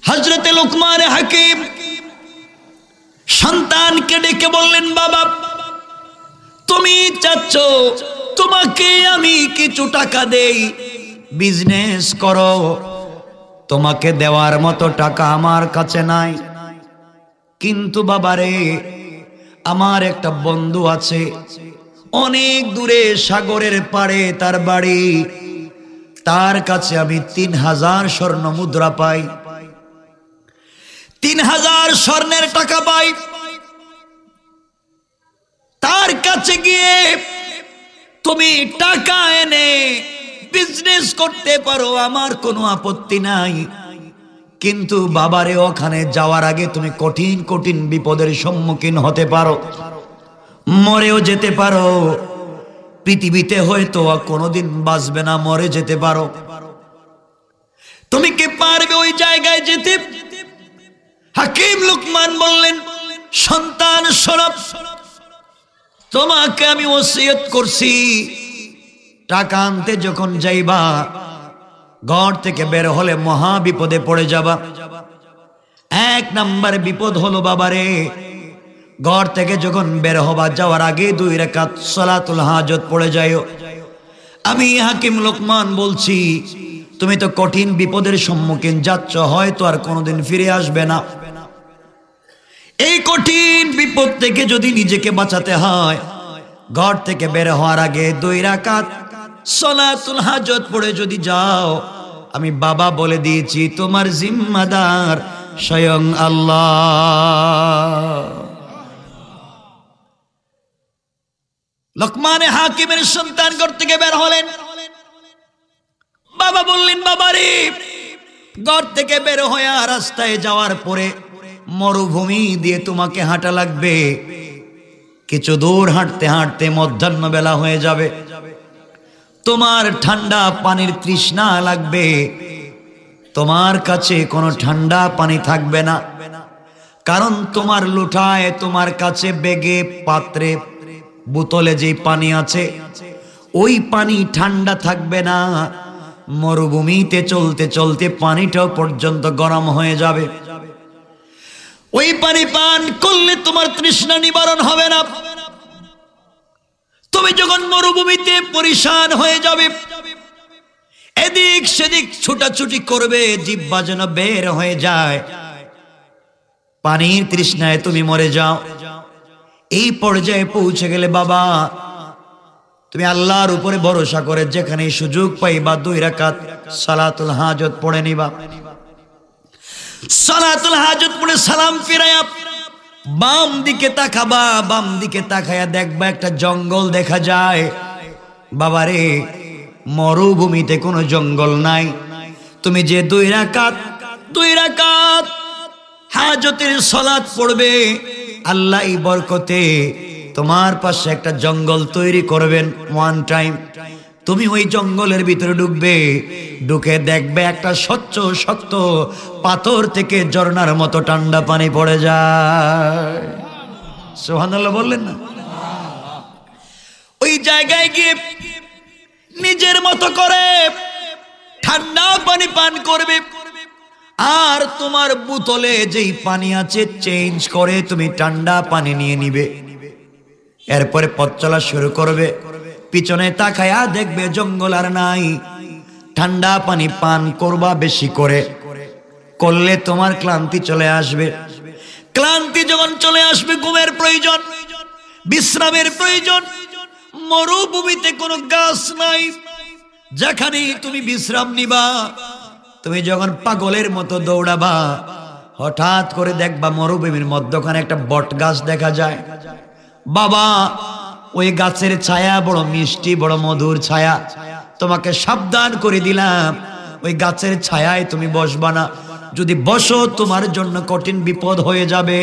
হযরতে লুকমান হাকিম সন্তানকে ডেকে বললেন, বাবা তুমি চাচ্ছ তোমাকে আমি কিছু টাকা দেই, বিজনেস করো, তোমাকে দেওয়ার মতো টাকা আমার কাছে নাই। কিন্তু বাবারে, আমার একটা বন্ধু আছে, অনেক দূরে সাগরের পাড়ে তার বাড়ি, তার কাছে আমি 3000 স্বর্ণ মুদ্রা পাই, 3000 স্বর্ণের টাকা পাই। তার কাছে গিয়ে তুমি টাকা এনে বিজনেস করতে পারো, আমার কোনো আপত্তি নাই। কিন্তু বাবারে, ওখানে যাওয়ার আগে তুমি কঠিন কঠিন বিপদের সম্মুখীন হতে পারো, মরেও যেতে পারো, পৃথিবীতে হয়তো কোনোদিন বাঁচবে না, মরে যেতে পারো। তুমি কি পারবে ওই জায়গায় যেতে? হাকিম লুকমান বললেন, সন্তান শোনো, তোমাকে আমি ওসিয়ত করছি, টাকা আনতে যখন যাইবা, ঘর থেকে বের হলে মহা বিপদে পড়ে যাবা। 1 নাম্বার বিপদ হলো বাবারে, ঘর থেকে যখন বের হবা, যাওয়ার আগে 2 রাকাত সালাতুল হাজত পড়ে যাও। আমি হাকিম লুকমান বলছি, তুমি তো কঠিন বিপদের সম্মুখীন যাচ্ছ, হয়তো আর কোনোদিন ফিরে আসবে না। এই কঠিন বিপদ থেকে যদি নিজেকে বাঁচাতে হয়, ঘর থেকে বের হওয়ার আগে 2 রাকাত সালাতুল হাজত পড়ে যদি যাও, আমি বাবা বলে দিয়েছি, তোমার জিম্মাদার স্বয়ং আল্লাহ। লুকমান হাকিমের সন্তান ঘর থেকে বের হলেন। বাবা বললেন, বাবারে, ঘর থেকে বের হয়ে রাস্তায় যাওয়ার পরে মরুভূমি দিয়ে তোমাকে হাঁটা লাগবে, কিছু দূর হাঁটতে হাঁটতে মধ্যাহ্ন বেলা হয়ে যাবে, তোমার ঠান্ডা পানির তৃষ্ণা লাগবে, তোমার কাছে কোনো ঠান্ডা পানি থাকবে না, কারণ তোমার লুঠায়, তোমার কাছে বেগে, পাত্রে, বোতলে যে পানি আছে, ওই পানি ঠান্ডা থাকবে না। মরুভূমিতে চলতে চলতে পানিটাও পর্যন্ত গরম হয়ে যাবে, ওই পানি পান করলে তোমার তৃষ্ণা নিবারণ হবে না। তুমি যখন মরুভূমিতে পরিশান হয়ে যাবে, এদিক সেদিক ছুটাছুটি করবে, জিহ্বা যেন বের হয়ে যায়, পানির তৃষ্ণায় তুমি মরে যাও। এই পর্যায়ে পৌঁছে গেলে বাবা, তুমি আল্লাহর উপরে ভরসা করে যেখানে সুযোগ পাইবা 2 রাকাত সালাতুল হাজত পড়ে নিবা। সালাতুল হাজত পড়ে সালাম ফিরায়া বাম দিকে তাকাবা, বাম দিকে তাকায়া দেখবা একটা জঙ্গল দেখা যায়। বাবারে, মরুভূমিতে কোনো জঙ্গল নাই। তুমি যে 2 রাকাত হাজতের সালাত পড়বে, আল্লাহ এই বরকতে তোমার পাশে একটা জঙ্গল তৈরি করবেন। 1 টাইম তুমি ওই জঙ্গলের ভিতরে ঢুকবে, ঢুকে দেখবে একটা স্বচ্ছ শক্ত পাথর থেকে ঝর্ণার মতো ঠান্ডা পানি পড়ে যায়। সুবহানাল্লাহ বললেন না? ওই জায়গায় গিয়ে নিজের মতো করে ঠান্ডা পানি পান করবে, আর তোমার বোতলে যেই পানি আছে চেঞ্জ করে তুমি ঠান্ডা পানি নিয়ে নিবে। এরপরে পথ চলা শুরু করবে, পিছনে তাকায়া দেখবে জঙ্গল আর নাই, ঠান্ডা পানি পান করবা বেশি করে, করলে তোমার ক্লান্তি চলে আসবে। ক্লান্তি যখন চলে আসবে, ঘুমের প্রয়োজন, বিশ্রামের প্রয়োজন। মরুভূমিতে কোনো গাছ নাই, যেখানে তুমি বিশ্রাম নিবা, তুমি যখন পাগলের মতো দৌড়াবা, হঠাৎ করে দেখবা মরুভূমির মধ্যখানে একটা বট গাছ দেখা যায়। বাবা, ওই গাছের ছায়া বড় মিষ্টি, বড় মধুর ছায়া। তোমাকে সাবধান করে দিলাম, ওই গাছের ছায়ায় তুমি বসবা না। যদি বসো, তোমার জন্য কঠিন বিপদ হয়ে যাবে।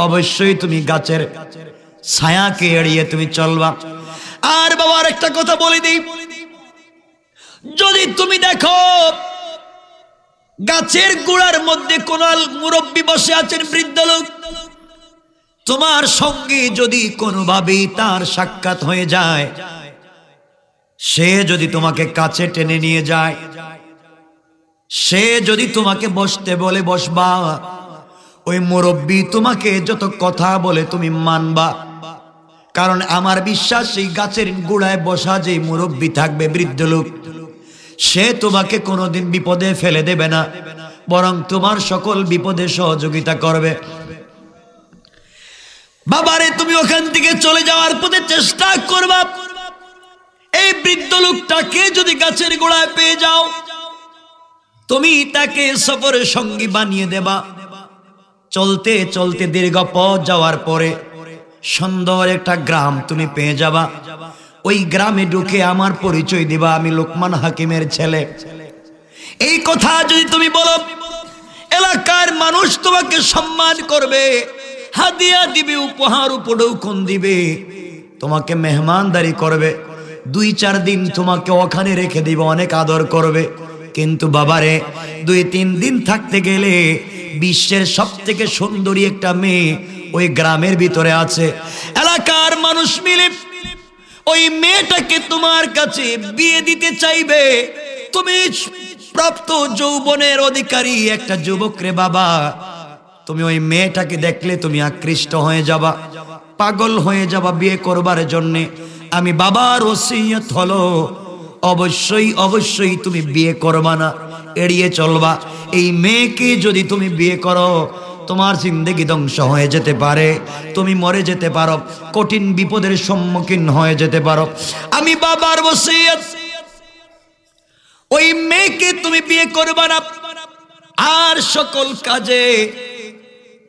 অবশ্যই তুমি গাছের ছায়াকে এড়িয়ে তুমি চলবা। আর বাবা, আরেকটা কথা বলে দিই, যদি তুমি দেখো গাছের গোড়ার মধ্যে কোন মুরব্বী বসে আছেন, বৃদ্ধ লোক, তোমার সঙ্গে যদি কোনোভাবেই তার সাক্ষাৎ হয়ে যায়, সে যদি তোমাকে কাছে টেনে নিয়ে যায়, সে যদি তোমাকে বসতে বলে বসবা, ওই মুরব্বী তোমাকে যত কথা বলে তুমি মানবা। কারণ আমার বিশ্বাস সেই গাছের গোড়ায় বসা যে মুরব্বী থাকবে, বৃদ্ধ লোক, সে তোমাকে কোনোদিন বিপদে ফেলে দেবে না, বরং তোমার সকল বিপদে সহযোগিতা করবে। বাবারে, তুমি ওখান থেকে চলে যাওয়ার পথে চেষ্টা করবা এই বৃদ্ধ লোকটাকে যদি গাছের গোড়ায় পেয়ে যাও, তুমি তাকে সফরের সঙ্গী বানিয়ে দেবা। চলতে চলতে দীর্ঘ পথ যাওয়ার পরে সুন্দর একটা গ্রাম তুমি পেয়ে যাবা। ওই গ্রামে ঢুকে আমার পরিচয় দিবা, আমি লোকমান হাকিমের ছেলে। এই কথা যদি তুমি বলো, এলাকার মানুষ তোমাকে সম্মান করবে, হাদিয়া দিবে, উপহার উপঢৌকন দিবে, তোমাকে মেহমানদারি করবে, 2-4 দিন তোমাকে ওখানে রেখে দিবে, অনেক আদর করবে। কিন্তু বাবারে, 2-3 দিন থাকতে গেলে বিশ্বের সব থেকে সুন্দরী একটা মেয়ে ওই গ্রামের ভিতরে আছে। এলাকার মানুষ মিলে ওই মেয়েটাকে তোমার কাছে বিয়ে দিতে চাইবে। তুমি প্রাপ্ত যৌবনের অধিকারী একটা যুবক রে বাবা, তুমি ওই মেয়েটাকে দেখলে তুমি আকৃষ্ট হয়ে যাবা, পাগল হয়ে যাবা বিয়ে করবার জন্যে। আমি বাবার ওসিয়ত হলো, অবশ্যই অবশ্যই তুমি বিয়ে করবা না, এড়িয়ে চলবা। এই মেয়েকে যদি তুমি বিয়ে করো, তোমার জিন্দেগি ধ্বংস হয়ে যেতে পারে, তুমি মরে যেতে পারো, কঠিন বিপদের সম্মুখীন হয়ে যেতে পারো। আমি বাবার ওসিয়ত, ওই মেয়েকে তুমি বিয়ে করবা না। আর সকল কাজে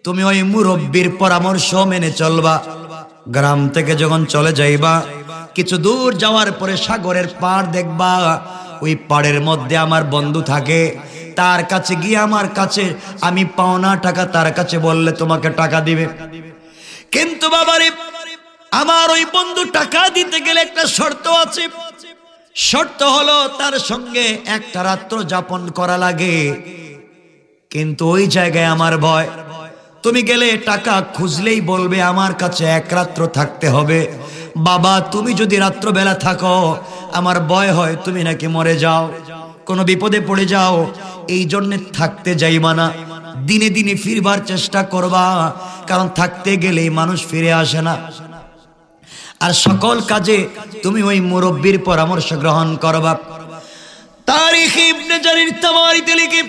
তুমি ওই মুরব্বীর পরামর্শ মেনে চলবা। গ্রাম থেকে যখন চলে যাইবা, কিছু দূর যাওয়ার পরে সাগরের পাড় দেখবা। ওই পাড়ের মধ্যে আমার বন্ধু থাকে, তার কাছে গিয়ে আমার কাছে আমি পাওনা টাকা তার কাছে বললে তোমাকে টাকা দিবে। কিন্তু বাবারে, আমার ওই বন্ধু টাকা দিতে গেলে একটা শর্ত আছে। শর্ত হলো তার সঙ্গে একটা রাত্র যাপন করা লাগে। কিন্তু ওই জায়গায় আমার ভয়, তুমি গেলে টাকা খুঁজলেই বলবে আমার কাছে 1 রাত্র থাকতে হবে। বাবা, তুমি যদি রাত্রবেলা থাকো, আমার ভয় হয় তুমি নাকি মরে যাও, কোনো বিপদে পড়ে যাও, এই জন্য থাকতে যাইবা না। দিনে দিনে ফিরবার চেষ্টা করবা, কারণ থাকতে গেলে মানুষ ফিরে আসে না। আর সকল কাজে তুমি ওই মুরব্বীর পরামর্শ গ্রহণ করবা। তারিখ ইবনে জারির তামারিতে লিখে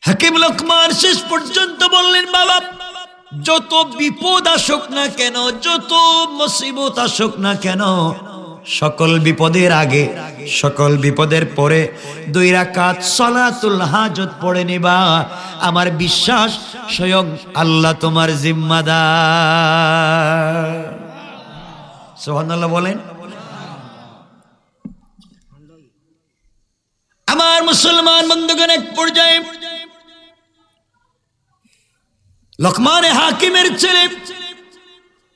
হাকিম লোকমান শেষ পর্যন্ত বললেন, বাবা, যত বিপদ আসুক না কেন, যত মুসিবত আসুক না কেন, সকল বিপদের আগে, সকল বিপদের পরে 2 রাকাত সালাতুল হাজত পড়ে নিবা। আমার বিশ্বাস স্বয়ং আল্লাহ তোমার জিম্মাদার। সুবহানাল্লাহ বলেন। আমার মুসলমান বন্ধুগণ, এক পর্যায়ে লোকমান হাকিমের ছেলে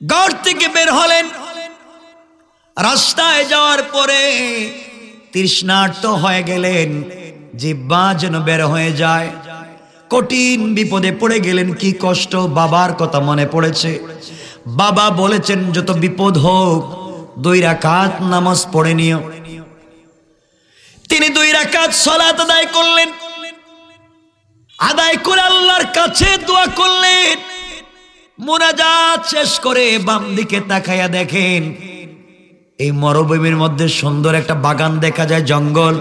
ঘর থেকে বের হলেন। রাস্তায় যাওয়ার পরে তৃষ্ণার্ত হয়ে গেলেন, জিহ্বা যেন বের হয়ে যায়। কঠিন বিপদে পড়ে গেলেন, কি কষ্ট, বাবার কথা মনে পড়েছে। বাবা বলেছেন যত বিপদ হোক 2 রাকাত নামাজ পড়ে নিও। তিনি 2 রাকাত সালাত আদায় করলেন। আদায় করে আল্লাহর কাছে দোয়া করলেন। মুনাজাত শেষ করে বাম দিকে তাকায়া দেখেন, এই মরুভূমির মধ্যে সুন্দর একটা বাগান দেখা যায়, জঙ্গল।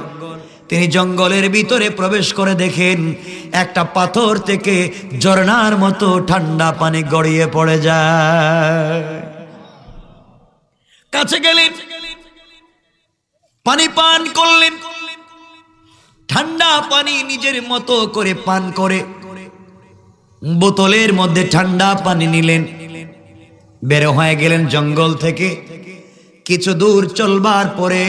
তিনি জঙ্গলের ভিতরে প্রবেশ করে দেখেন একটা পাথর থেকে ঝর্ণার মতো ঠান্ডা পানি গড়িয়ে পড়ে যায়। কাছে গেলেন, পানি পান করলেন। ঠান্ডা পানি নিজের মতো করে পান করে বোতলের মধ্যে ঠান্ডা পানি নিলেন। বের হয়ে গেলেন জঙ্গল থেকে। কিছু দূর চলবার পরে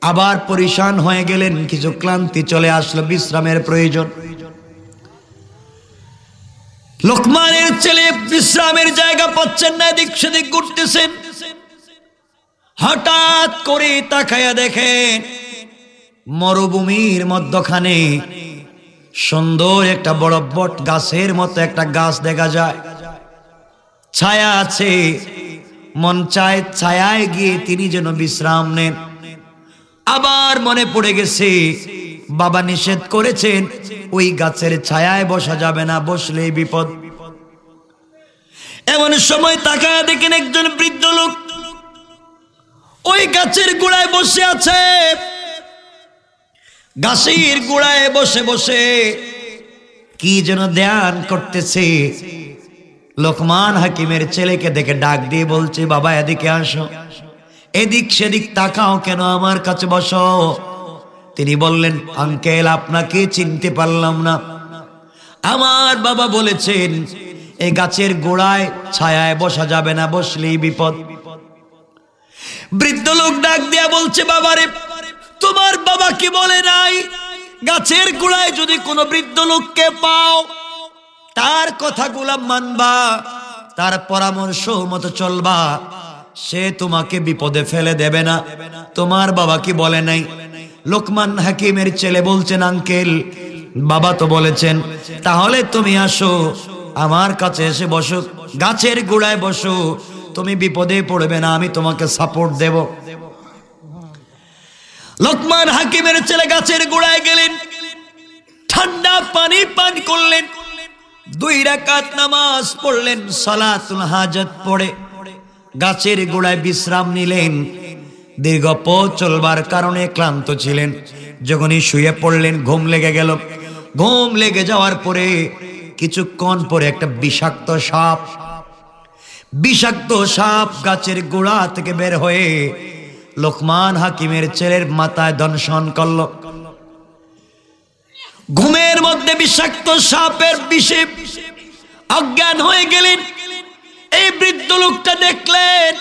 আবার পরিশান হয়ে গেলেন, কিছু ক্লান্তি চলে আসলো, বিশ্রামের প্রয়োজন। লোকমানের ছেলে বিশ্রামের জায়গা পাচ্ছেন না, এদিক সেদিক ঘুরতেছেন। হঠাৎ করে তাকায়া দেখেন মরুভূমির মধ্যখানে সুন্দর একটা বড় বট গাছের মতো একটা গাছ দেখা যায়, ছায়া আছে। মন চায় ছায়ায় গিয়ে তিনি যেন বিশ্রাম নেন। আবার মনে পড়ে গেছে বাবা নিষেধ করেছেন ওই গাছের ছায়ায় বসা যাবে না, বসলেই বিপদ। এমন সময় তাকায় দেখেন একজন বৃদ্ধ লোক ওই গাছের গোড়ায় বসে আছে। গাছের গোড়ায় বসে বসে কি যেন ধ্যান করতেছে। লোকমান হাকিমের ছেলেকে দেখে ডাক দিয়ে বলছে, বাবা এদিকে আসো, এদিক সেদিক তাকাও কেন, আমার কাছে বসো। তিনি বললেন, আঙ্কেল আপনাকে চিনতে পারলাম না। আমার বাবা বলেছেন এই গাছের গোড়ায় ছায়ায় বসা যাবে না, বসলেই বিপদ। বৃদ্ধ লোক ডাক দিয়া বলছে, বাবারে তোমার বাবা কি বলে নাই গাছের গোড়ায় যদি কোনো বৃদ্ধ লোককে পাও তার কথাগুলা মানবা, তার পরামর্শ মতো চলবা, সে তোমাকে বিপদে ফেলে দেবে না। তোমার বাবা কি বলে নাই? লোকমান হাকিমের ছেলে বলছেন, আঙ্কেল বাবা তো বলেছেন। তাহলে তুমি আসো, আমার কাছে এসে বসো, গাছের গোড়ায় বসো, তুমি বিপদে পড়বে না, আমি তোমাকে সাপোর্ট দেব। লোকমান হাকিমের ছেলে গাছের গোড়ায় গেলেন, ঠান্ডা পানি পান করলেন, 2 রাকাত নামাজ পড়লেন, সালাতুল হাজাত পড়ে গাছের গোড়ায় বিশ্রাম নিলেন। দীর্ঘ পথ চলবার কারণে ক্লান্ত ছিলেন। যখনই শুয়ে পড়লেন ঘুম লেগে গেল। ঘুম লেগে যাওয়ার পরে কিছুক্ষণ পরে একটা বিষাক্ত সাপ গাছের গোড়া থেকে বের হয়ে লোকমান হাকিমের ছেলের মাথায় দংশন করল। ঘুমের মধ্যে বিষাক্ত সাপের বিষে অজ্ঞান হয়ে গেলেন। এই বৃদ্ধ লোকটা দেখলেন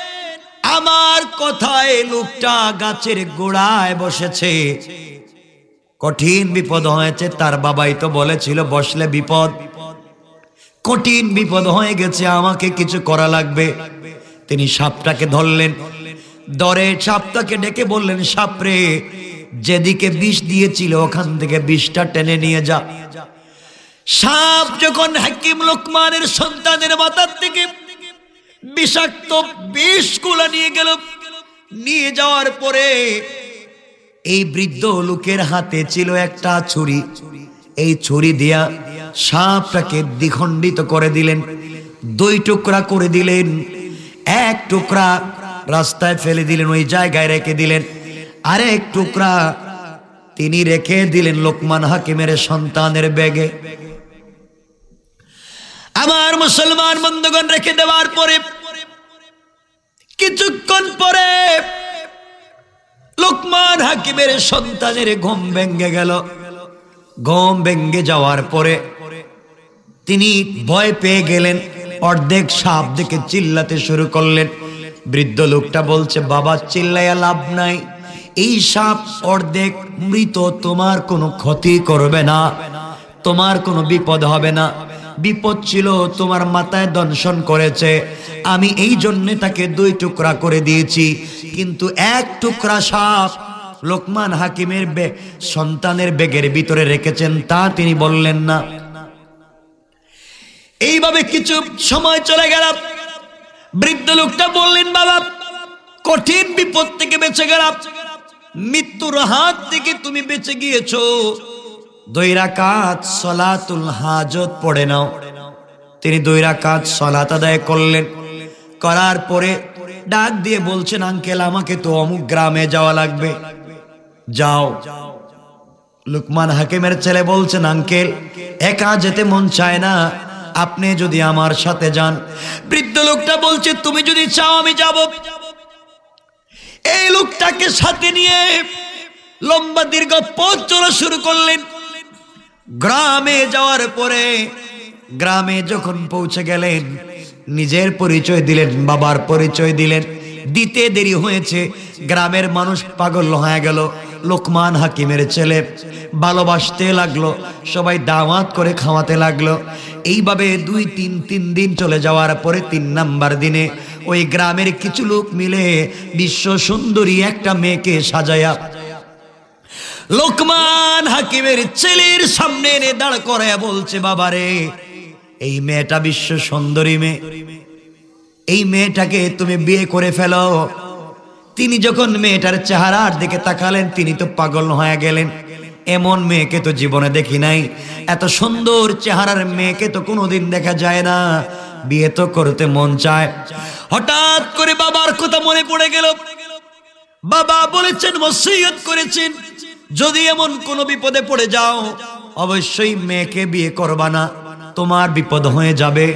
আমার কথায় লোকটা গাছের গোড়ায় বসেছে, কঠিন বিপদ হয়েছে। তার বাবাই তো বলেছিল বসলে বিপদ, কঠিন বিপদ হয়ে গেছে, আমাকে কিছু করা লাগবে। তিনি সাপটাকে ধরলেন, ধরে সাপটাকে ডেকে বললেন, সাপরে যেদিকে বিষ দিয়েছিল ওখান থেকে বিষটা টেনে নিয়ে যা। সাপ যখন হাকিম লোকমানের সন্তানের মাথার থেকে বিষাক্ত বিষগুলা নিয়ে গেল, নিয়ে যাওয়ার পরে এই বৃদ্ধ লোকের হাতে ছিল একটা ছুরি। এই ছুরি দিয়া সাপটাকে দ্বিখণ্ডিত করে দিলেন, 2 টুকরা করে দিলেন। 1 টুকরা রাস্তায় ফেলে দিলেন, ওই জায়গায় রেখে দিলেন। আরেক টুকরা তিনি রেখে দিলেন লোকমান হাকিমের সন্তানের ব্যাগে। আমার মুসলমান বন্ধুগণ, রেখে দেওয়ার পরে কিছুক্ষণ পরে লোকমান হাকিমের সন্তানের ঘুম ভেঙে গেল। ঘুম ভেঙে যাওয়ার পরে তিনি ভয় পেয়ে গেলেন, অর্ধেক সাপ দেখে চিল্লাতে শুরু করলেন। বৃদ্ধ লোকটা বলছে, বাবা চিল্লাইয়া লাভ নাই, এই সাপ অর্ধেক মৃত, তোমার কোনো ক্ষতি করবে না, তোমার কোনো বিপদ হবে না। বিপদ ছিল তোমার মাথায় দংশন করেছে, আমি এই জন্য তাকে 2 টুকরা করে দিয়েছি, কিন্তু 1 টুকরা সাপ লোকমান হাকিমের সন্তানের ব্যাগের ভিতরে রেখেছেন, তা তিনি বললেন না। এইভাবে কিছু সময় চলে গেল। বৃদ্ধ লোকটা বললেন, বাবা কঠিন বিপদ থেকে বেঁচে গেলাম, মৃত্যুর হাত থেকে তুমি বেঁচে গিয়েছো, 2 রাকাত সালাতুল হাজত পড়ে নাও। তিনি 2 রাকাত সালাত আদায় করলেন। করার পরে ডাক দিয়ে বলছেন, আঙ্কেল আমাকে তো অমুক গ্রামে যাওয়া লাগবে, যাও। লোকমান হাকিমের ছেলে বলছেন, আঙ্কেল একা যেতে মন চায় না, আপনি যদি আমার সাথে যান। বৃদ্ধ লোকটা বলছে, তুমি যদি চাও আমি যাব। এই লোকটাকে সাথে নিয়ে লম্বা দীর্ঘ পথ চলা শুরু করলেন। গ্রামে যাওয়ার পরে গ্রামে যখন পৌঁছে গেলেন, নিজের পরিচয় দিলেন, বাবার পরিচয় দিলেন। দিতে দেরি হয়েছে, গ্রামের মানুষ পাগল হয়ে গেল। লোকমান হাকিমের ছেলে ভালোবাসতে লাগলো, সবাই দাওয়াত করে খাওয়াতে লাগলো। এইভাবে 2-3 দিন চলে যাওয়ার পরে 3 নাম্বার দিনে ওই গ্রামের কিছু লোক মিলে বিশ্ব সুন্দরী একটা মেয়েকে সাজায়া লোকমান হাকিমের ছেলের সামনে এনে দাঁড় করায়া বলছে, বাবারে এই মেয়েটা বিশ্ব সুন্দরী মেয়ে, এই মেয়েটাকে তুমি বিয়ে করে ফেলো। তিনি যখন মেয়েটার চেহারার দিকে তাকালেন, তিনি তো পাগল হয়ে গেলেন। এমন মেয়েকে তো জীবনে দেখি নাই, এত সুন্দর চেহারার মেয়েকে তো কোনোদিন দেখা যায় না, বিয়ে তো করতে মন চায়। হঠাৎ করে বাবার কথা মনে পড়ে গেল। বাবা বলেছেন, ওসিয়ত করেছেন, যদি এমন কোনো বিপদে পড়ে যাও অবশ্যই মেয়েকে বিয়ে করবা না, তোমার বিপদ হয়ে যাবে।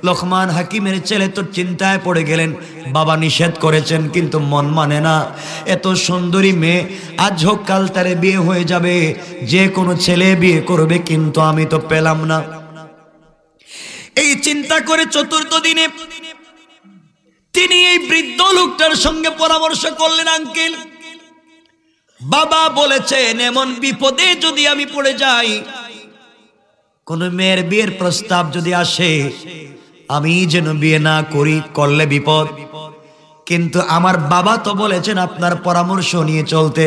লোকমান হাকিমের ছেলে তো চিন্তায় পড়ে গেলেন, বাবা নিষেধ করেছেন কিন্তু মন মানে না, এত সুন্দরী মেয়ে, আজ হোক কাল তারে বিয়ে হয়ে যাবে, যে কোনো ছেলে বিয়ে করবে, কিন্তু আমি তো পেলাম না। এই চিন্তা করে চতুর্থ দিনে তিনি এই বৃদ্ধ লোকটার সঙ্গে পরামর্শ করলেন, আঙ্কেল বাবা বলেছেন এমন বিপদে যদি আমি পড়ে যাই, কোন মেয়ের বিয়ের প্রস্তাব যদি আসে, আমি যেন বিয়ে না করি, করলে বিপদ। কিন্তু আমার বাবা তো বলেছেন আপনার পরামর্শ নিয়ে চলতে,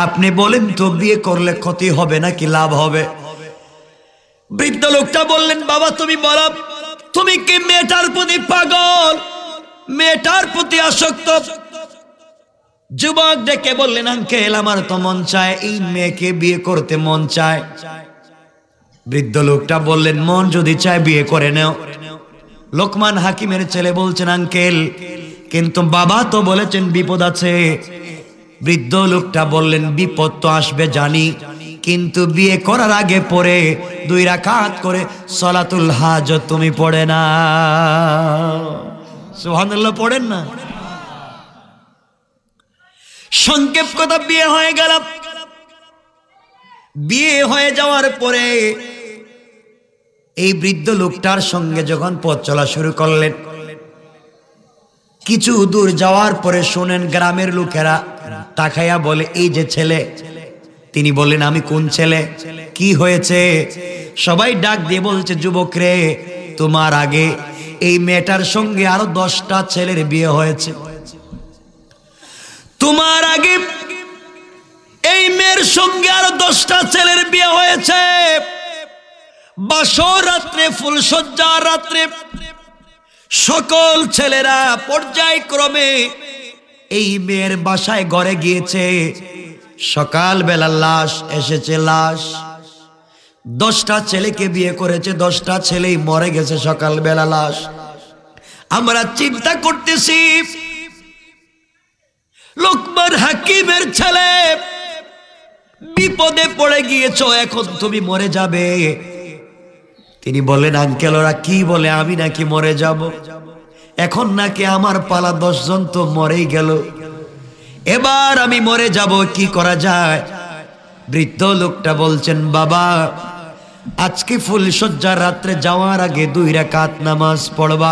আপনি বলেন তো বিয়ে করলে ক্ষতি হবে নাকি লাভ হবে? বৃদ্ধ লোকটা বললেন, বাবা তুমি বলো, তুমি কি মেয়েটার প্রতি পাগল, মেয়েটার প্রতি আসক্ত? যুবক ডেকে বললেন, আঙ্কেল আমার তো মন চায়, এই মেয়েকে বিয়ে করতে মন চায়। বৃদ্ধ লোকটা বললেন, মন যদি চায় বিয়ে করে নাও। লোকমান হাকিমের ছেলে বলছেন, আঙ্কেল কিন্তু বাবা তো বলেছেন বিপদ আছে। বৃদ্ধ লোকটা বললেন, বিপদ তো আসবে জানি, কিন্তু বিয়ে করার আগে পরে 2 রাকাত করে সলাতুল হাজত তুমি পড়ে না। সুবহানাল্লাহ পড়েন না? সংক্ষেপ কথা, বিয়ে হয়ে গেল। বিয়ে হয়ে যাওয়ার পরে এই বৃদ্ধ লোকটার সঙ্গে যখন পথ চলা শুরু করলেন, কিছু দূর যাওয়ার পরে শোনেন গ্রামের লোকেরা তাকাইয়া বলে, এই যে ছেলে। তিনি বললেন, আমি কোন ছেলে, কি হয়েছে? সবাই ডাক দিয়ে বলছে, যুবক রে, তোমার আগে এই মেয়েটার সঙ্গে আরো 10টা ছেলের বিয়ে হয়েছে, তোমার আগে এই মেয়ের সঙ্গে আরো 10টা ছেলের বিয়ে হয়েছে। বাসর রাত্রে, ফুলসজ্জার রাত্রে সকল ছেলেরা পর্যায়ক্রমে এই মেয়ের বাসায় ঘরে গিয়েছে। সকাল বেলা লাশ এসেছে, লাশ। 10টা ছেলেকে বিয়ে করেছে, 10টা ছেলেই মরে গেছে সকাল বেলা লাশ। আমরা চিন্তা করতেছি, লোকমান হাকিমের ছেলে বিপদে পড়ে গিয়েছো, এখন তুমি মরে যাবে। তিনি বললেন, আঙ্কেল ওরা কি বলে আমি নাকি মরে যাব? এখন নাকি আমার পালা, 10 জন তো মরেই গেল, এবার আমি মরে যাব, কি করা যায়? বৃদ্ধ লোকটা বলছেন, বাবা আজকে ফুলসজ্জার রাত্রে যাওয়ার আগে 2 রাকাত নামাজ পড়বা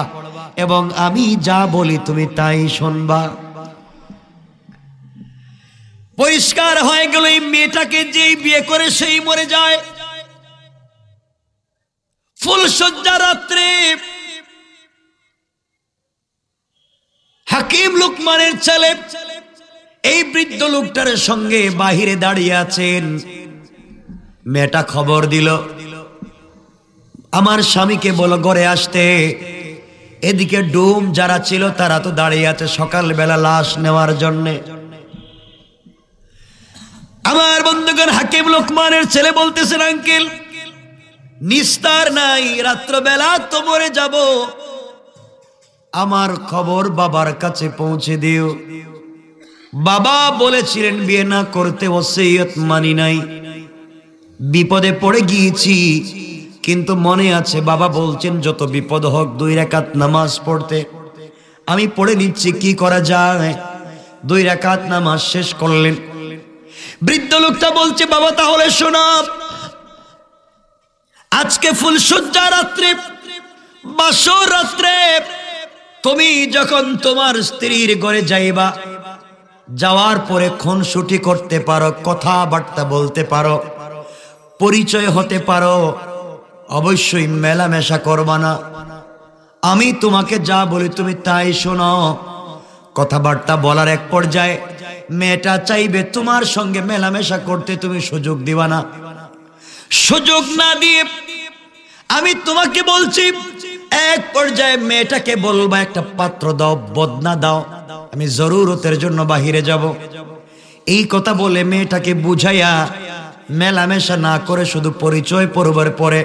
এবং আমি যা বলি তুমি তাই শুনবা। পরিষ্কার হয়ে গেল, এই মেয়েটাকে যেই বিয়ে করে সেই মরে যায়। ফুলসজ্জা রাত্রে হাকিম লোকমানের ছেলে এই বৃদ্ধ লোকটার সঙ্গে বাহিরে দাঁড়িয়ে আছেন। মেয়েটা খবর দিল, আমার স্বামীকে বলো ঘরে আসতে। এদিকে ডুম যারা ছিল তারা তো দাঁড়িয়ে আছে সকালবেলা লাশ নেওয়ার জন্যে। আমার বন্ধুগণ, হাকিম লোকমানের ছেলে বলতেছেন, আঙ্কেল নিস্তার নাই, রাত্রবেলা তো মরে যাব, আমার খবর বাবার কাছে পৌঁছে দিও। বাবা বলেছিলেন বিয়ে না করতে, ওসিয়ত মানি নাই, বিপদে পড়ে গিয়েছি, কিন্তু মনে আছে বাবা বলছেন যত বিপদ হোক 2 রাকাত নামাজ পড়তে। আমি পড়ে নিচ্ছি, কি করা যায়? 2 রাকাত নামাজ শেষ করলেন। বৃদ্ধ লোকটা বলছে, বাবা তাহলে শোনো, আজকে ফুলসজ্জা রাত্রে, বাসর রাত্রে তুমি যখন তোমার স্ত্রীর ঘরে যাইবা, যাওয়ার পরে খুনসুটি করতে পারো, কথাবার্তা বলতে পারো, পরিচয় হতে পারো, অবশ্যই মেলামেশা করবা না। আমি তোমাকে যা বলি তুমি তাই শোনো। কথাবার্তা বলার এক পর্যায়ে মেয়েটা চাইবে তোমার সঙ্গে মেলামেশা করতে, তুমি সুযোগ দিবা না। সুযোগ না দিয়ে আমি তোমাকে বলছি, এক পর্যায়ে মেয়েটাকে বলবা একটা পাত্র দাও, বদনা দাও, আমি জরুরতের জন্য বাহিরে যাব। এই কথা বলে মেয়েটাকে বুঝাইয়া মেলামেশা না করে শুধু পরিচয় পর্বের পরে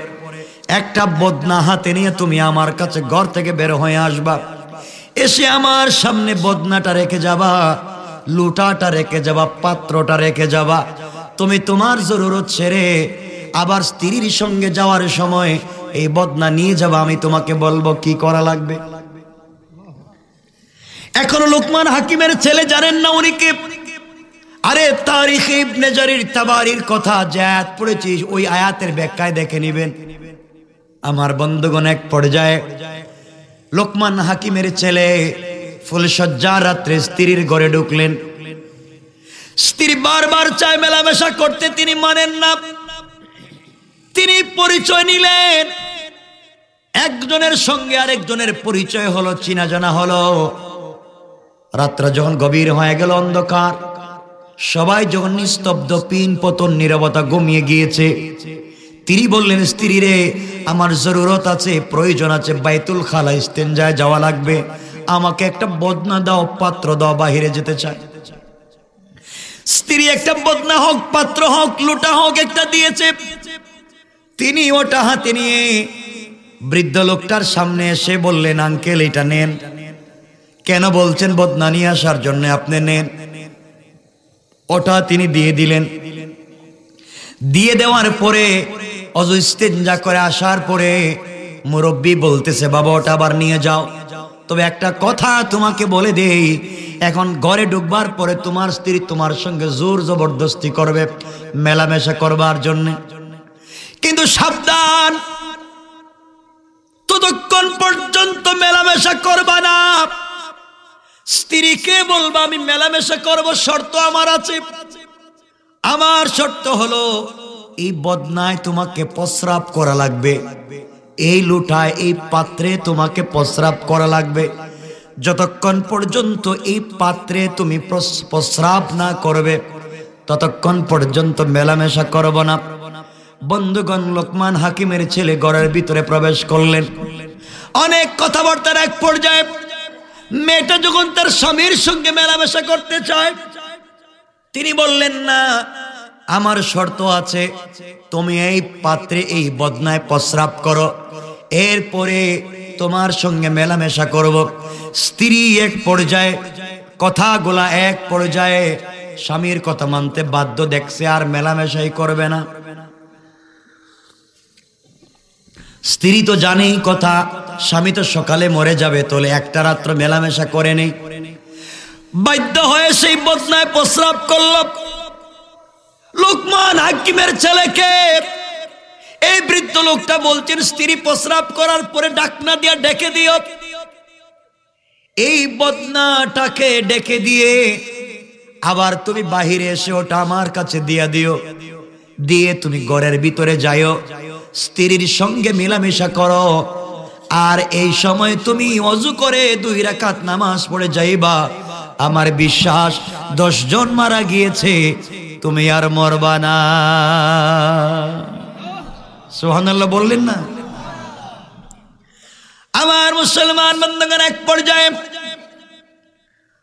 একটা বদনা হাতে নিয়ে তুমি আমার কাছে ঘর থেকে বের হয়ে আসবা, এসে আমার সামনে বদনাটা রেখে যাবা, লুটাটা রেখে যাবা, পাত্রটা রেখে যাবা। তুমি তোমার জরুরত ছেড়ে আবার স্ত্রীর সঙ্গে যাওয়ার সময় এই বদনা নিয়ে যাবা, আমি তোমাকে বলবো কি করা লাগবে। এখনো লোকমান হাকিমের ছেলে জানেন না উনি কে। আরে তারিখ ইবনে জারির তাবারির কথা যে আয়াত পড়েছি ওই আয়াতের ব্যাখ্যায় দেখে নিবেন। আমার বন্ধুগণ, এক পর্যায়ে লোকমান হাকিমের ছেলে ফুলসজ্জা রাত্রে স্ত্রীর ঘরে ঢুকলেন। স্ত্রী বারবার চায় মেলামেশা করতে, তিনি মানেন না। তিনি পরিচয় নিলেন, একজনের সঙ্গে আরেকজনের পরিচয় হলো, চিনা জানা হলো। রাত্র যখন গভীর হয়ে গেল, অন্ধকার, সবাই যখন নিস্তব্ধ, পিন পতন নীরবতা ঘুমিয়ে গিয়েছে, তিনি বললেন স্ত্রী রে, আমার জরুরত আছে, প্রয়োজন আছে, বাইতুল খালা ইস্তেঞ্জায় যাওয়া লাগবে, আমাকে একটা বদনা দাও, পাত্র দাও, বাহিরে যেতে চাই। স্ত্রী একটা বদনা হোক, পাত্র হোক, লোটা হোক একটা দিয়েছে। তিনি ওটা হাতে নিয়ে বৃদ্ধ লোকটার সামনে এসে বললেন, আঙ্কেল এটা নেন। কেন বলছেন? বদনা নিয়ে আসার জন্য, আপনি নেন। ওটা তিনি দিয়ে দিলেন। দিয়ে দেওয়ার পরে অজু ইস্তেঞ্জা করে আসার পরে মুরব্বি বলতেছে, বাবা ওটা আবার নিয়ে যাও। তবে একটা কথা তোমাকে বলে দেই, এখন ঘরে ঢুকবার পরে তোমার স্ত্রী তোমার সঙ্গে জোর জবরদস্তি করবে মেলামেশা করবার জন্য, কিন্তু সাবধান, ততক্ষণ পর্যন্ত মেলামেশা করবা না। স্ত্রীকে বলবা আমি মেলামেশা করব, শর্ত আমার আছে। আমার শর্ত হলো এই বদনায় তোমাকে প্রস্রাব করা লাগবে, এই লুটায়, এই পাত্রে তোমাকে প্রস্রাব করা লাগবে। যতক্ষণ পর্যন্ত এই পাত্রে তুমি প্রস্রাব না করবে ততক্ষণ পর্যন্ত মেলামেশা করব না। বন্ধুগণ, লোকমান হাকিমের ছেলে ঘরের ভিতরে প্রবেশ করলেন। অনেক কথাবার্তার এক পর্যায়ে মেয়েটা যখন তার স্বামীর সঙ্গে মেলামেশা করতে চায়, তিনি বললেন, না, আমার শর্ত আছে, তুমি এই পাত্রে এই বদনায় প্রস্রাব করো, এরপরে তোমার সঙ্গে মেলামেশা করব। স্ত্রী এক পর্যায়ে কথাগুলা এক পর্যায়ে স্বামীর কথা মানতে বাধ্য দেখছে, আর মেলামেশাই করবে না। স্ত্রী তো জানেই কথা, স্বামী তো সকালে মরে যাবে, তোলে একটা রাত্র মেলামেশা করে নেই। বাধ্য হয়ে সেই বদনায় প্রস্রাব করল। লোকমান হাকিমের ছেলেকে এই বৃদ্ধ লোকটা বলছেন, স্ত্রী প্রস্রাব করার পরে ডাকনা দিয়া ডেকে দিও, এই বদনাটাকে ডেকে দিয়ে আবার তুমি বাহিরে এসে ওটা আমার কাছে দিয়া দিও, দিয়ে তুমি ঘরের ভিতরে যাইও, স্ত্রীর সঙ্গে মেলামেশা করো। আর এই সময় তুমি ওযু করে 2 রাকাত নামাজ পড়ে যাইবা। আমার বিশ্বাস 10 জন মারা গিয়েছে, তুমি আর মরবা না। সুবহানাল্লাহ বললেন না? আমার মুসলমান বন্ধুগণ, এক পর্যায়ে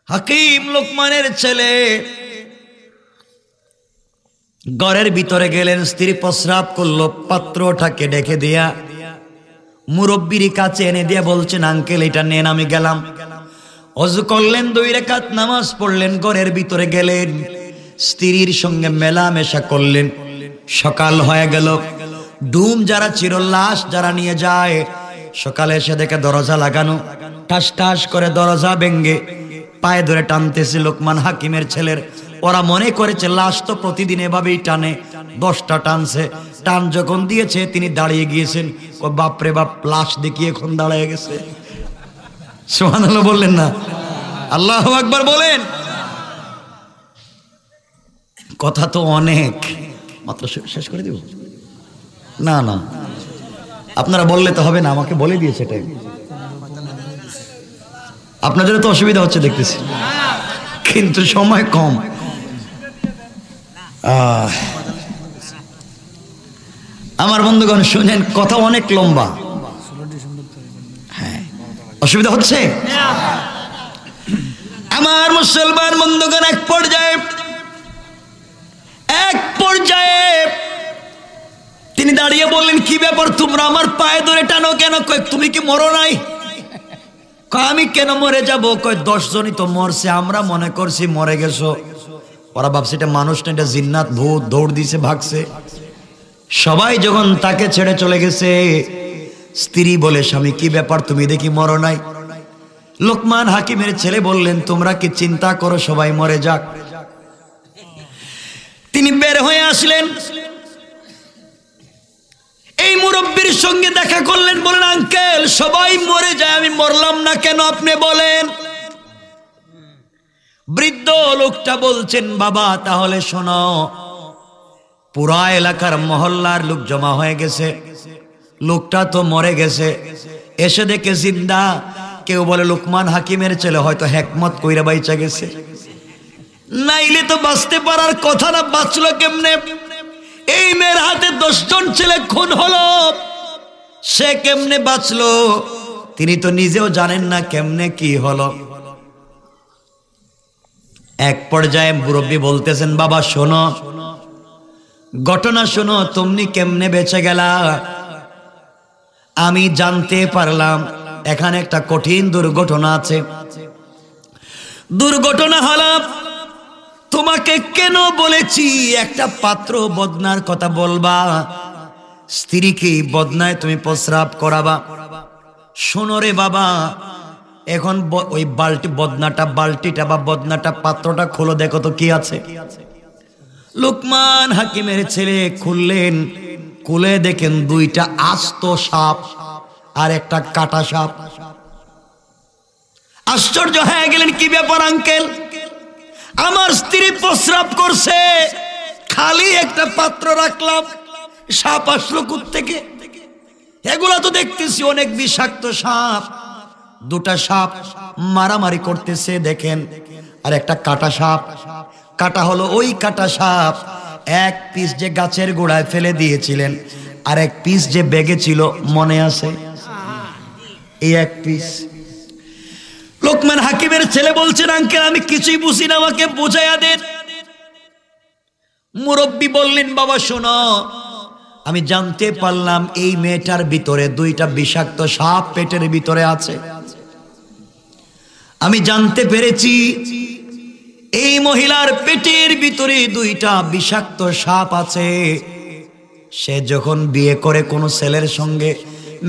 হাকিম লোকমানের ছেলে ঘরের ভিতরে গেলেন, স্ত্রী প্রস্রাব করলো, পাত্রটাকে ডেকে দিয়া মুরব্বির কাছে এনে দিয়া বলছেন, আঙ্কেল এটা নেন, আমি গেলাম। ওযু করলেন, 2 রাকাত নামাজ পড়লেন, ঘরের ভিতরে গেলেন, স্ত্রীর সঙ্গে মেলামেশা করলেন। সকাল হয়ে গেল। ডুম যারা ছিল, লাশ যারা নিয়ে যায়, সকালে এসে দেখে দরজা লাগানো, টাস টাস করে দরজা ভেঙ্গে পায়ে ধরে টানতেছে লোকমান হাকিমের ছেলের। ওরা মনে করেছে লাশ তো প্রতিদিন এভাবেই টানে, 10টা টানছে। টান যখন দিয়েছে তিনি দাঁড়িয়ে গিয়েছেন। বাপরে বাপ, লাশ দেখিয়ে এখন দাঁড়িয়ে গেছে। সুবহানাল্লাহ বললেন না? আল্লাহু আকবার বলেন। কথা তো অনেক, মাত্র শেষ করে দিব না? না, আপনারা বললে তো হবে না, আমাকে বলে দিয়েছে এটাই। আপনাদের তো অসুবিধা হচ্ছে দেখতেছি, কিন্তু সময় কম। আমার বন্ধুগণ শুনেন, কথা অনেক লম্বা। হ্যাঁ, অসুবিধা হচ্ছে? আমার মুসলমান বন্ধুগণ, এক পর্যায়ে এক পর্যায়ে তিনি দাঁড়িয়ে বললেন, কি ব্যাপার তোমরা আমার পায়ে ধরে টানো কেন? কয় তুমি কি মরো নাই? কয় আমি কেন মরে যাব? কয় 10 জনই তো মরছে, আমরা মনে করছি মরে গেছো। ওরা ভাবছে এটা মানুষ না, এটা জিন্নাত ভূত, দৌড় দিছে ভাগছে। সবাই যখন তাকে ছেড়ে চলে গেছে, স্ত্রী বলে, স্বামী কি ব্যাপার তুমি দেখি মরো নাই? লোকমান হাকিমের ছেলে বললেন, তোমরা কি চিন্তা করো সবাই মরে যাক? তিনি বের হয়ে আসলেন, এই মুরব্বীর সঙ্গে দেখা করলেন, বলেন আঙ্কেল সবাই মরে যায়, আমি মরলাম না কেন আপনি বলেন? বৃদ্ধ লোকটা বলছেন, বাবা তাহলে শোনো, পুরা এলাকার মহল্লার লোক জমা হয়ে গেছে, লোকটা তো মরে গেছে, এসে দেখে জিন্দা। কেউ বলে লোকমান হাকিমের ছেলে হয়তো হেকমত কইরা বাইচা গেছে, নাইলে তো বাঁচতে পারার কথা না, বাঁচলো কেমনে? এই মেয়ের হাতে 10 জন ছেলে খুন হলো, সে কেমনে বাঁচলো? তিনি তো নিজেও জানেন না কেমনে কি হলো। এক পর্যায়ে মুরব্বী বলতেছেন, বাবা শোনো, ঘটনা শোনো, তুমি কেমনে বেঁচে গেলা? আমি জানতে পারলাম এখানে একটা কঠিন দুর্ঘটনা আছে। দুর্ঘটনা হলো, তোমাকে কেন বলেছি একটা পাত্র বদনার কথা বলবা, স্ত্রীকে বদনায় তুমি প্রস্রাব করাবা। শোনো রে বাবা, এখন ওই বালতিটা বা বদনাটা পাত্রটা খোলো, দেখো তো কি আছে। লোকমান হাকিমের ছেলে খুললেন, খুলে দেখেন 2টা আস্ত সাপ আর একটা কাটা সাপ। আশ্চর্য হয়ে গেলেন, কি ব্যাপার আঙ্কেল? আমার স্ত্রী প্রস্রাব করছে, খালি একটা পাত্র রাখলাম, সাপ আসলো কোত্থেকে? এগুলা তো দেখতেছি অনেক বিষাক্ত সাপ। 2টা সাপ মারামারি করতেছে দেখেন, আর একটা কাটা সাপ। কাটা হলো ওই কাটা সাপ, এক পিস যে গাছের গোড়ায় ফেলে দিয়েছিলেন, আর এক পিস যে ব্যাগে ছিল, মনে আছে? এই এক পিস। লোকমান হাকিমের ছেলে বলছেন, আঙ্কেল আমি কিছুই বুঝি না, আমাকে বুঝাইয়া দেন। মুরব্বী বললেন, বাবা শোনো, আমি জানতে পারলাম এই মেয়েটার ভিতরে 2টা বিষাক্ত সাপ পেটের ভিতরে আছে। আমি জানতে পেরেছি এই মহিলার পেটের ভিতরে 2টা বিষাক্ত সাপ আছে। সে যখন বিয়ে করে কোনো ছেলের সঙ্গে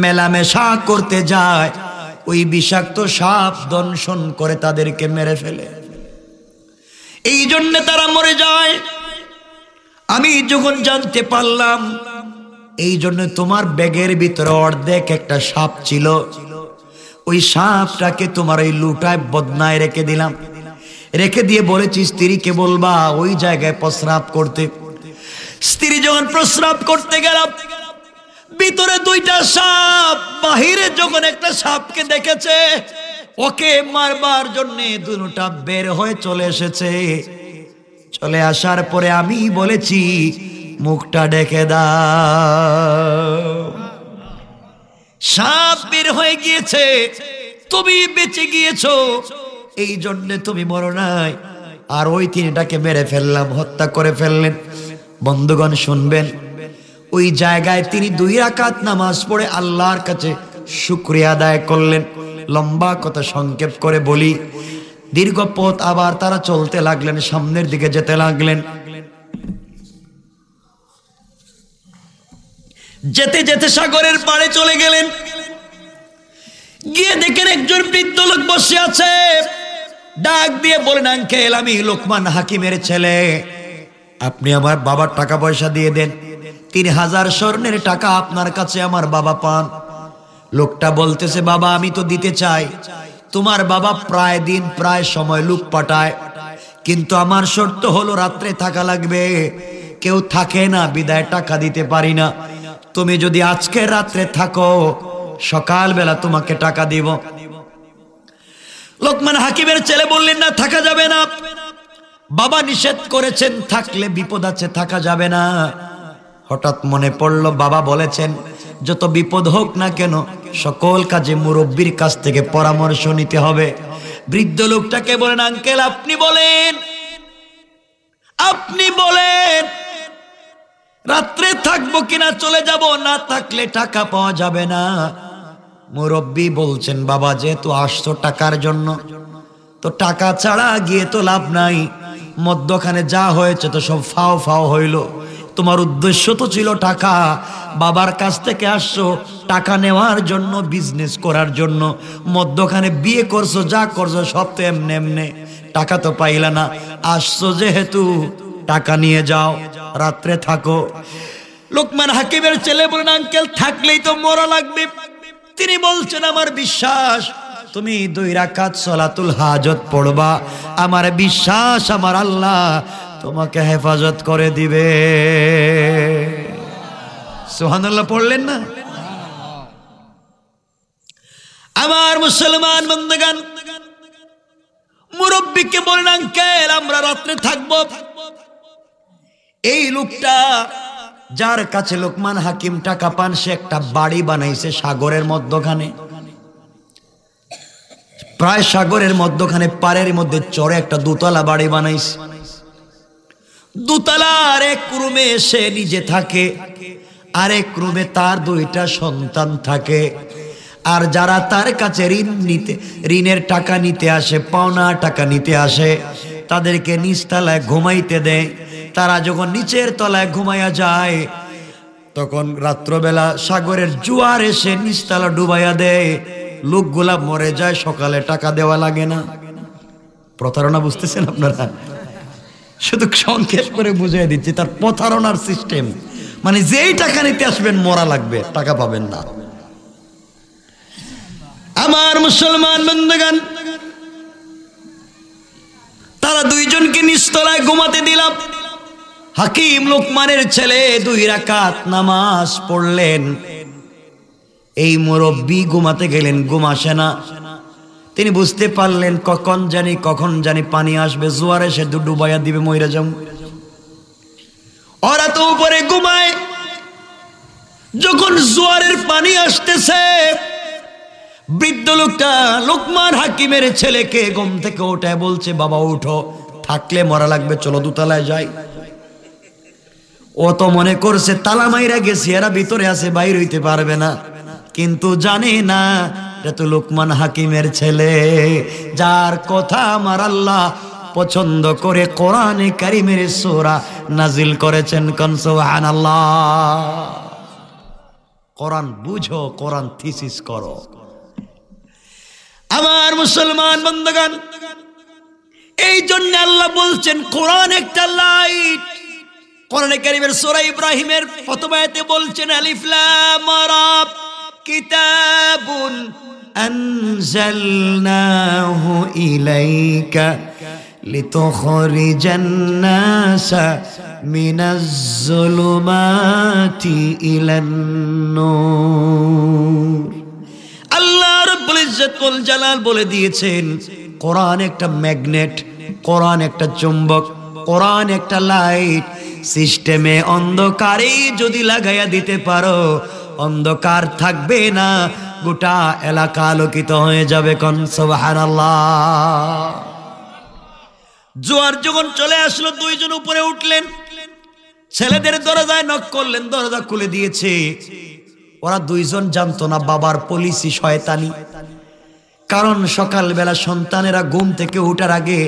মেলামেশা করতে যায়, ওই বিষাক্ত সাপ দংশন করে তাদেরকে মেরে ফেলে, এই জন্য তারা মরে যায়। আমি যখন জানতে পারলাম, এই জন্য তোমার ব্যাগের ভিতরে অর্ধেক একটা সাপ ছিল, ওই সাপটাকে তোমার ওই লুটায় বদনায় রেখে দিলাম। রেখে দিয়ে বলেছি স্ত্রীকে বলবা ওই জায়গায় প্রস্রাব করতে। স্ত্রী যখন প্রস্রাব করতে গেল, ভিতরে 2টা সাপ, বাহিরে যখন একটা সাপকে দেখেছে, ওকে মারবার জন্য 2টা বের হয়ে চলে এসেছে। চলে আসার পরে আমি বলেছি মুখটা ঢেকে দাও। সাপ বের হয়ে গিয়েছে, তুমি বেঁচে গিয়েছো, এই জন্য তুমি মরো নাই। আর ওই 3টাকে মেরে ফেললাম, হত্যা করে ফেললেন। বন্ধুগণ শুনবেন, ওই জায়গায় তিনি 2 রাকাত নামাজ পড়ে আল্লাহর কাছে শুকরিয়া আদায় করলেন। লম্বা কথা সংক্ষেপ করে বলি, দীর্ঘ পথ আবার তারা চলতে লাগলেন, সামনের দিকে যেতে লাগলেন। যেতে যেতে সাগরের পাড়ে চলে গেলেন। গিয়ে দেখেন একজন বৃদ্ধ লোক বসে আছে। ডাক দিয়ে বলেন, আঙ্কেল আমি লোকমান হাকিমের ছেলে, আপনি আমার বাবার টাকা পয়সা দিয়ে দেন। 3000 স্বর্ণের টাকা আপনার কাছে আমার বাবা পান। লোকটা বলতেছে, বাবা আমি তো দিতে চাই, তোমার বাবা প্রায় দিন প্রায় সময় লোক পাঠায়, কিন্তু আমার শর্ত হলো রাত্রে থাকা লাগবে, কেউ থাকে না বিদায় টাকা দিতে পারি না। তুমি যদি আজকে রাত্রে থাকো, সকালবেলা তোমাকে টাকা দিব। লোকমান হাকিমের ছেলে বললেন, না থাকা যাবে না, বাবা নিষেধ করেছেন, থাকলে বিপদ আছে, থাকা যাবে না। হঠাৎ মনে পড়লো বাবা বলেছেন যত বিপদ হোক না কেন সকল কাজে মুরব্বীর কাছ থেকে পরামর্শ নিতে হবে। বৃদ্ধ লোকটাকে বলেন, আঙ্কেল আপনি বলেন, আপনি বলেন রাত্রে থাকবো কিনা, চলে যাব, না থাকলে টাকা পাওয়া যাবে না। মুরব্বি বলছেন বাবা যেহেতু আসছো টাকার জন্য, তো টাকা ছাড়া গিয়ে তো লাভ নাই, মধ্যখানে যা হয়েছে তো সব ফাও ফাও হইল। তোমার উদ্দেশ্য তো ছিল টাকা, বাবার কাছ থেকে আসছো টাকা নেওয়ার জন্য, বিজনেস করার জন্য, মধ্যখানে বিয়ে করছো, যা করছো সব তো এমনে এমনে, টাকা তো পাইলা না। আসছো যেহেতু টাকা নিয়ে যাও, রাত্রে থাকো। লোকমান হাকিমের ছেলে বলেন আঙ্কেল থাকলেই তো মরা লাগবে। তিনি বলছেন আমার বিশ্বাস তুমি 2 রাকাত সালাতুল হাজত পড়বা, আমার বিশ্বাস আমার আল্লাহ তোমাকে হেফাজত করে দিবে। সুবহানাল্লাহ পড়লেন না? আমার মুসলমান বন্ধুগণ, মুরব্বিকে বলেন আঙ্কেল আমরা রাত্রে থাকবো। এই লোকটা যার কাছে লোকমান হাকিম টাকা পান, সে একটা বাড়ি বানাইছে সাগরের মধ্যখানে, প্রায় সাগরের মধ্যখানে পাড়ের মধ্যে চড়ে একটা 2তলা বাড়ি বানাইছে। 2তলার এক রুমে সে নিজে থাকে, আরেক রুমে তার 2টা সন্তান থাকে। আর যারা তার কাছে ঋণের টাকা নিতে আসে, পাওনা টাকা নিতে আসে, তাদেরকে নিচতলায় ঘুমাইতে দেয়। তারা যখন নিচের তলায় ঘুমাইয়া যায়, তখন রাত্রবেলা সাগরের জোয়ার এসে নিচতলা ডুবাইয়া দেয়, লোকগুলা মরে যায়, সকালে টাকা দেওয়া লাগে না। প্রতারণা বুঝতেছেন আপনারা? শুধু সংক্ষেপ করে বুঝিয়ে দিচ্ছি তার প্রতারণার সিস্টেম। মানে যেই টাকা নিতে আসবেন মরা লাগবে, টাকা পাবেন না। আমার মুসলমান বন্ধুগণ, তারা 2 জনকে নিচতলায় ঘুমাতে দিলাম। হাকিম লোকমানের ছেলে 2 রাকাত নামাজ পড়লেন। এই মুরব্বি ঘুমাতে গেলেন, ঘুম আসে না। তিনি বুঝতে পারলেন কখন জানি পানি আসবে, জোয়ার এসে ডুবাইয়া দিবে, মইরা যাম। ওরা তো উপরে ঘুমায়, যখন জোয়ারের পানি আসতেছে, বৃদ্ধ লোকটা লোকমান হাকিমের ছেলেকে ঘুম থেকে ওঠায় বলছে বাবা উঠো, থাকলে মরা লাগবে, চলো 2তলায় যাই। ও তো মনে করছে তালা মাইরা গেছি, এরা ভিতরে আছে, বাইরে হইতে পারবে না। কিন্তু জানে না এটা তো লোকমান হাকিমের ছেলে, যার কথা আমার আল্লাহ পছন্দ করে কোরআনে কারীমের সূরা নাজিল করেছেন। কোন সুবহানাল্লাহ। কোরআন বুঝো, কোরআন থিসিস করো। আমার মুসলমান বন্ধুগণ, এই জন্য আল্লাহ বলছেন কোরআন একটা লাইট। কোরআনে কারীমের সূরা ইব্রাহিমের প্রথম আয়াতে বলছেন আলিফ লাম রা কিতাবুন আনজালনাহু ইলাইকা লিতুখরিজান নাসা মিনাজ যুলুমাতি ইলান নূর। আল্লাহ রাব্বুল ইজ্জত ওয়াল জালাল বলে দিয়েছেন কোরআন একটা ম্যাগনেট, কোরআন একটা চুম্বক, কোরআন একটা লাইট। সিস্টেমে অন্ধকারে যদি লাগাইয়া দিতে পারো, অন্ধকার থাকবে না, গোটা এলাকা আলোকিত হয়ে যাবে। কোন সুবহানাল্লাহ। জোয়ার যখন চলে আসলো, 2 জন উপরে উঠলেন, ছেলেদের দরজায় নক করলেন, দরজা খুলে দিয়েছে। ওরা 2 জন জানতো না বাবার পলিসি শয়তানি। কারণ সকালবেলা সন্তানেরা ঘুম থেকে উঠার আগে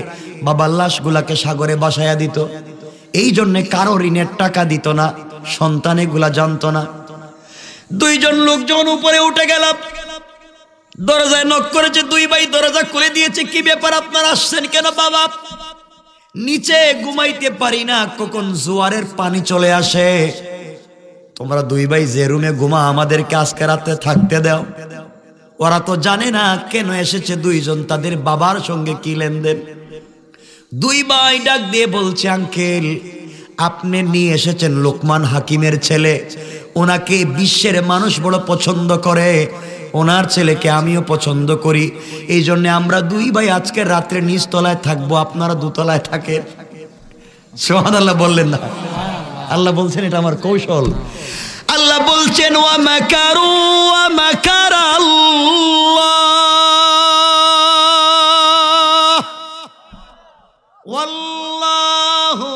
বাবার লাশগুলাকে সাগরে বাসায়া দিত, এই জন্যে কারো ঋণের টাকা দিত না, সন্তান এগুলা জানতো না। 2 জন লোক যখন উপরে উঠে গেল, দরজায় নক করেছে, 2 ভাই দরজা খুলে দিয়েছে। কি ব্যাপার, আপনারা আসছেন কেন? বাবা নিচে ঘুমাইতে পারি না, কখন জোয়ারের পানি চলে আসে। তোমরা 2 ভাই যে রুমে ঘুমা, আমাদেরকে আজকে রাতে থাকতে দাও। ওরা তো জানে না কেন এসেছে 2 জন, তাদের বাবার সঙ্গে কি লেনদেন। 2 ভাই ডাক দিয়ে বলছে আঙ্কেল আপনি নিয়ে এসেছেন লোকমান হাকিমের ছেলে, ওনাকে বিশ্বের মানুষ বড় পছন্দ করে, ওনার ছেলেকে আমিও পছন্দ করি, এই জন্য আমরা 2 ভাই আজকে রাত্রে নিচতলায় থাকবো, আপনারা 2তলায় থাকেন। সুবহানাল্লাহ বললেন না? আল্লাহ বলছেন এটা আমার কৌশল। আল্লাহ বলছেন ওয়া মাকারু ওয়া মাকারা আল্লাহ ওয়াল্লাহু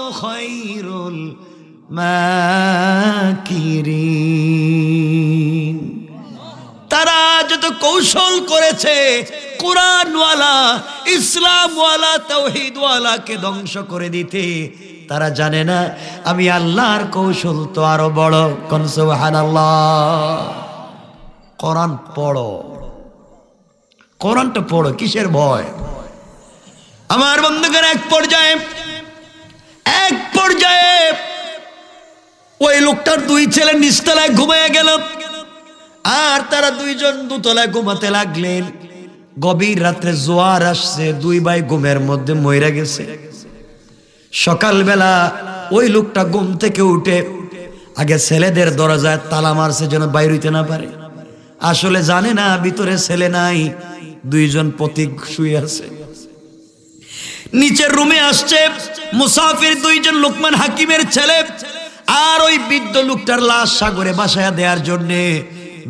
যত কৌশল করেছে কোরআনওয়ালা ইসলামওয়ালা তাওহীদওয়ালাকে ধ্বংস করে দিতে, তারা জানে না আমি আল্লাহর কৌশল তো আরো বড়। কোন সুবহানাল্লাহ। কোরআন পড়ো, কোরআনটা পড়ো, কিসের ভয়? আমার বন্ধুগণ, এক পর্যায়ে ওই লোকটার দুই ছেলে নিচতলায় ঘুমিয়ে গেল, আর তারা দুইজন দোতলায় ঘুমাতে লাগলেন। গভীর রাত্রে জোয়ার আসছে, দুই ভাই ঘুমের মধ্যে মইরা গেছে। সকালবেলা ওই লোকটা ঘুম থেকে উঠে আগে ছেলেদের দরজায় তালা মারছে যেন বাইরে হইতে না পারে। আসলে জানে না ভিতরে ছেলে নাই, দুইজন পথিক শুয়ে আছে। নিচের রুমে আসছে মুসাফির দুইজন লোকমান হাকিমের ছেলে, আর ওই বৃদ্ধ লোকটার লাশ সাগরে ভাসায়া দেওয়ার জন্য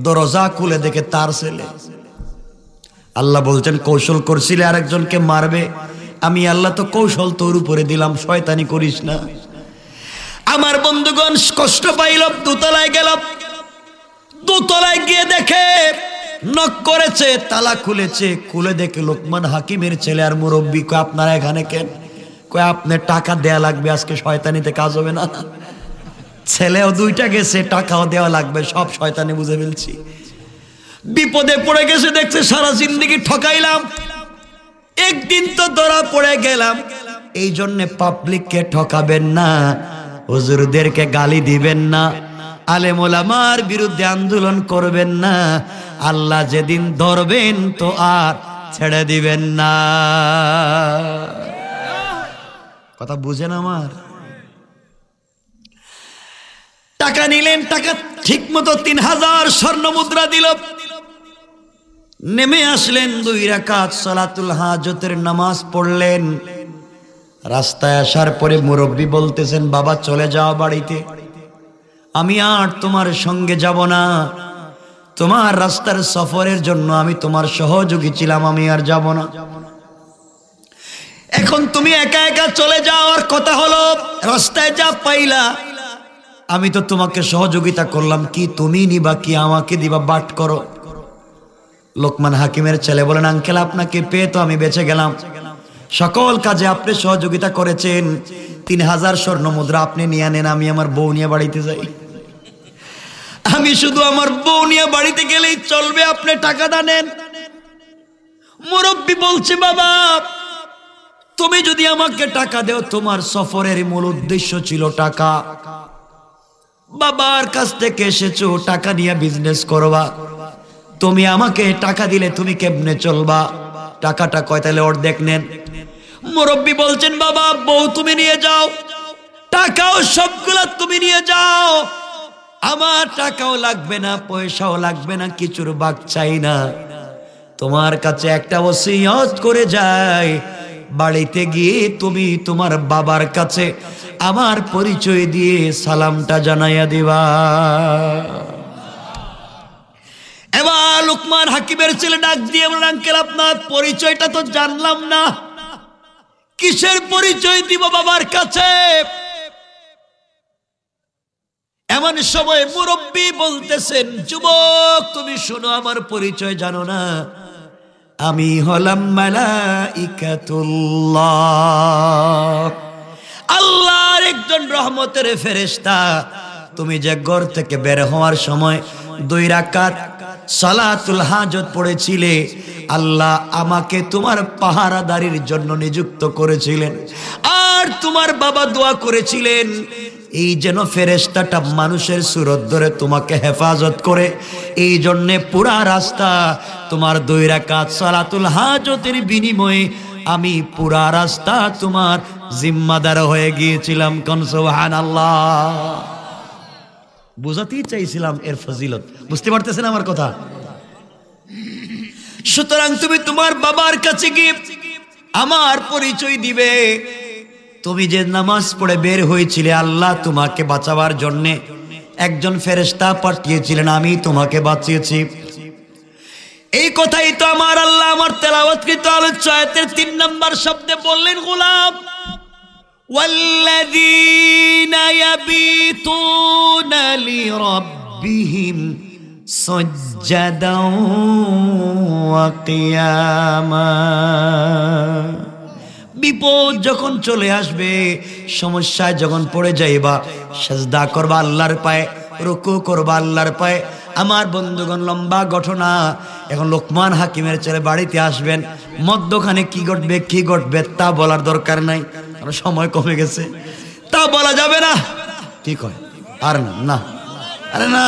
দরজা খুলে দেখে তার ছেলে। আল্লাহ বলছেন কৌশল করছিলে আরেকজনকে মারবে, আমি আল্লাহ তো কৌশল তোর উপরে দিলাম, শয়তানি করিস না। আমার বন্ধুগণ কষ্ট পাইল, দোতলায় গেল। দোতলায় গিয়ে দেখে নক করেছে, তালা খুলেছে, খুলে দেখে লোকমান হাকিমের ছেলে আর মুরব্বী। কয় আপনারা এখানে কেন? কয় আপনার টাকা দেয়া লাগবে, আজকে শয়তানিতে কাজ হবে না। ছেলেও দুইটা গেছে, টাকাও দেওয়া লাগবে, সব শয়তানি বুঝে ফেলছি। বিপদে পড়ে গেছে, দেখছে সারা জিন্দেগি ঠকাইলাম, একদিন তো ধরা পড়ে গেলাম। এই জন্যে পাবলিককে ঠকাবেন না, হুজুরদেরকে গালি দিবেন না, আলেম ওলামার বিরুদ্ধে আন্দোলন করবেন না। আল্লাহ যেদিন ধরবেন তো আর ছেড়ে দিবেন না। কথা বুঝেন আমার? টাকা নিলেন, টাকা ঠিক মতো 3000 স্বর্ণ মুদ্রা দিল। নেমে আসলেন, 2 রাকাত সালাতুল হাজতের নামাজ পড়লেন। রাস্তায় আসার পরে মুরব্বী বলতেছেন, বাবা চলে যাও বাড়িতে, আমি আর তোমার সঙ্গে যাব না। তোমার রাস্তার সফরের জন্য আমি তোমার সহযোগী ছিলাম, আমি আর যাব না। এখন তুমি একা একা চলে যাওয়ার কথা হলো, রাস্তায় যা পাইলা আমি তো তোমাকে সহযোগিতা করলাম, কি তুমি নিবা কি আমাকে দিবা, বাট করো। লোকমান হাকিমের ছেলে বলেন, আঙ্কেল আপনাকে পেয়ে তো আমি বেঁচে গেলাম, সকল কাজে আপনি সহযোগিতা করেছেন, 3000 স্বর্ণ মুদ্রা আপনি নিয়ে নেন, আমি আমার বউ নিয়ে বাড়িতে যাই। আমি শুধু আমার বউ নিয়ে বাড়িতে গেলেই চলবে, আপনি টাকাটা নেন। মুরব্বী বলছে, বাবা তুমি যদি আমাকে টাকা দেও, তোমার সফরের মূল উদ্দেশ্য ছিল টাকা, বাবার কাছ থেকে এসেছো টাকা নিয়ে বিজনেস করবা, তুমি আমাকে টাকা দিলে তুমি কেমনে চলবা? টাকাটা কয়, তাহলে অর্ধেক নেন। মুরব্বী বলছেন, বাবা বউ তুমি নিয়ে যাও, টাকাও সবগুলা তুমি নিয়ে যাও, আমার টাকাও লাগবে না, পয়সাও লাগবে না, কিছুর ভাগ চাই না। তোমার কাছে একটা ওসিয়ত করে যাই, বাড়িতে গিয়ে তুমি তোমার বাবার কাছে আমার পরিচয় দিয়ে সালামটা জানাইয়া দিবা। এবার লোকমান হাকিমের ছেলে ডাক দিয়ে বলেন, আঙ্কেল আপনার পরিচয়টা তো জানলাম না, কিসের পরিচয় দিব বাবার কাছে? এমন সময় মুরব্বী বলতেছেন, যুবক তুমি শোনো, আমার পরিচয় জানো না? আমি হলাম মালাইকাতুল্লাহ, আল্লাহর একজন রহমতের ফেরেশতা। তুমি যে ঘর থেকে বের হওয়ার সময় 2 রাকাত সালাতুল হাজত পড়েছিলে, আল্লাহ আমাকে তোমার পাহারাদারির জন্য নিযুক্ত করেছিলেন, আর তোমার বাবা দোয়া করেছিলেন এই যেন ফেরেশতাটা মানুষের সুরত ধরে তোমাকে হেফাজত করে। এই জন্যে পুরা রাস্তা তোমার 2 রাকাত সালাতুল হাজতের বিনিময়ে আমি পুরা রাস্তা তোমার জিম্মাদার হয়ে গিয়েছিলাম। কোন সুবহানাল্লাহ। বুঝাতেই চাইছিলাম এর ফজিলত, বুঝতে পারতেছেন আমার কথা? সুতরাং তুমি তোমার বাবার কাছে গিয়ে আমার পরিচয় দিবে। তুমি যে নামাজ পড়ে বের হয়েছিলে, আল্লাহ তোমাকে বাঁচাবার জন্য একজন ফেরেশতা পাঠিয়েছিলেন, আমি তোমাকে বাঁচিয়েছি। এই কথাই তো আমার আল্লাহ আমার তেলাওয়াতকৃত আলোচ্য আয়াতের 3 নম্বর শব্দে বললেন, গোলাম ওয়াল্লাযীনা ইয়াবিতুনা লিরাব্বিহিম সুজদাও ওয়া কিয়ামা। বিপদ যখন চলে আসবে, সমস্যায় যখন পড়ে যাইবা, সিজদা করবা আল্লাহর পায়ে, রুকু করবা আল্লাহর পায়ে। আমার বন্ধুগণ, লম্বা ঘটনা। এখন লোকমান হাকিমের ছেলে বাড়িতে আসবেন, মধ্যখানে কি ঘটবে তা বলার দরকার নাই, কারণ সময় কমে গেছে, তা বলা যাবে না। কি কয়? আর না না, আরে না,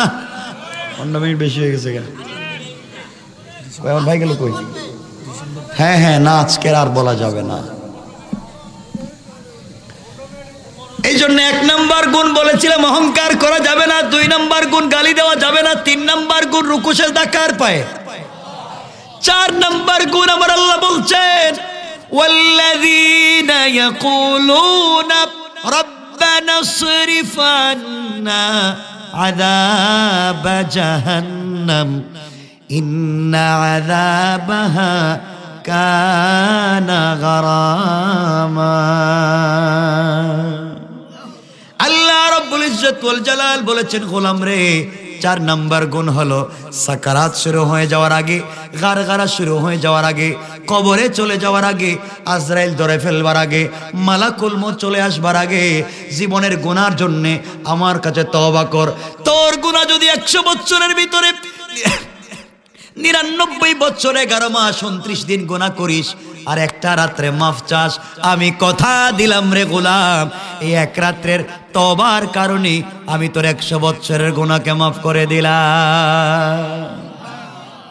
15 মিনিট বেশি হয়ে গেছে কেন? আমার ভাই গেল কই? হ্যাঁ না, আজকের আর বলা যাবে না। এই জন্য 1 নাম্বার গুণ বলেছিলাম, অহংকার করা যাবে না। 2 নাম্বার গুণ গালি দেওয়া যাবে না। 3 নাম্বার গুণ রুকু সিজদা কার পায়ে? 4 নাম্বার গুণ আমার আল্লাহ বলছেন, ওয়াল্লাযীনা ইয়াকুলুনা রাব্বানা ইসরিফ আন্না আযাব জাহান্নাম ইন্না আযাবাহা কানা গারামা। আল্লাহ রাব্বুল ইজ্জত ওয়াল জালাল বলেছেন, গোলাম রে, 4 নাম্বার গুণ হলো সাকারাত শুরু হয়ে যাওয়ার আগে, গারগারা শুরু হয়ে যাওয়ার আগে, কবরে চলে যাওয়ার আগে, আজরাইল ধরে ফেলবার আগে, মালাকুল মউত চলে আসবার আগে, জীবনের গুনার জন্য আমার কাছে তওবা কর। তোর গুনাহ যদি 100 বছরের ভিতরে 99 বছর 11 মাস 29 দিন গুনাহ করিস, আর একটা রাত্রে মাফ চাস, আমি কথা দিলাম রে গোলাম, এই এক রাত্রের তওবার কারণে আমি তোর 100 বছরের গুনাহকে মাফ করে দিলাম।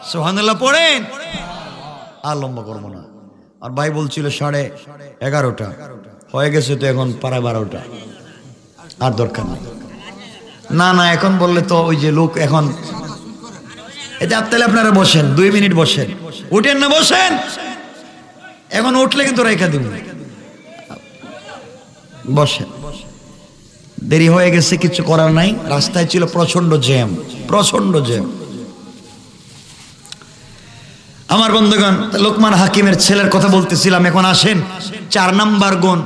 সুবহানাল্লাহ পড়েন। আর লম্বা করবো না। আর ভাই বলছিল 11:30 হয়ে গেছে, তো এখন 12:30, আর দরকার নেই। না এখন বললে তো ওই যে লোক এখন এটা, তাহলে আপনারা বসেন, 2 মিনিট বসেন, উঠেন না, বসেন। এখন উঠলে কিন্তু রেখা দিব, বসেন। দেরি হয়ে গেছে, কিছু করার নাই। রাস্তায় ছিল প্রচন্ড জ্যাম। আমার বন্ধুগণ, লোকমান হাকিমের ছেলের কথা বলতেছিলাম। এখন আসেন 4 নাম্বার গুণ,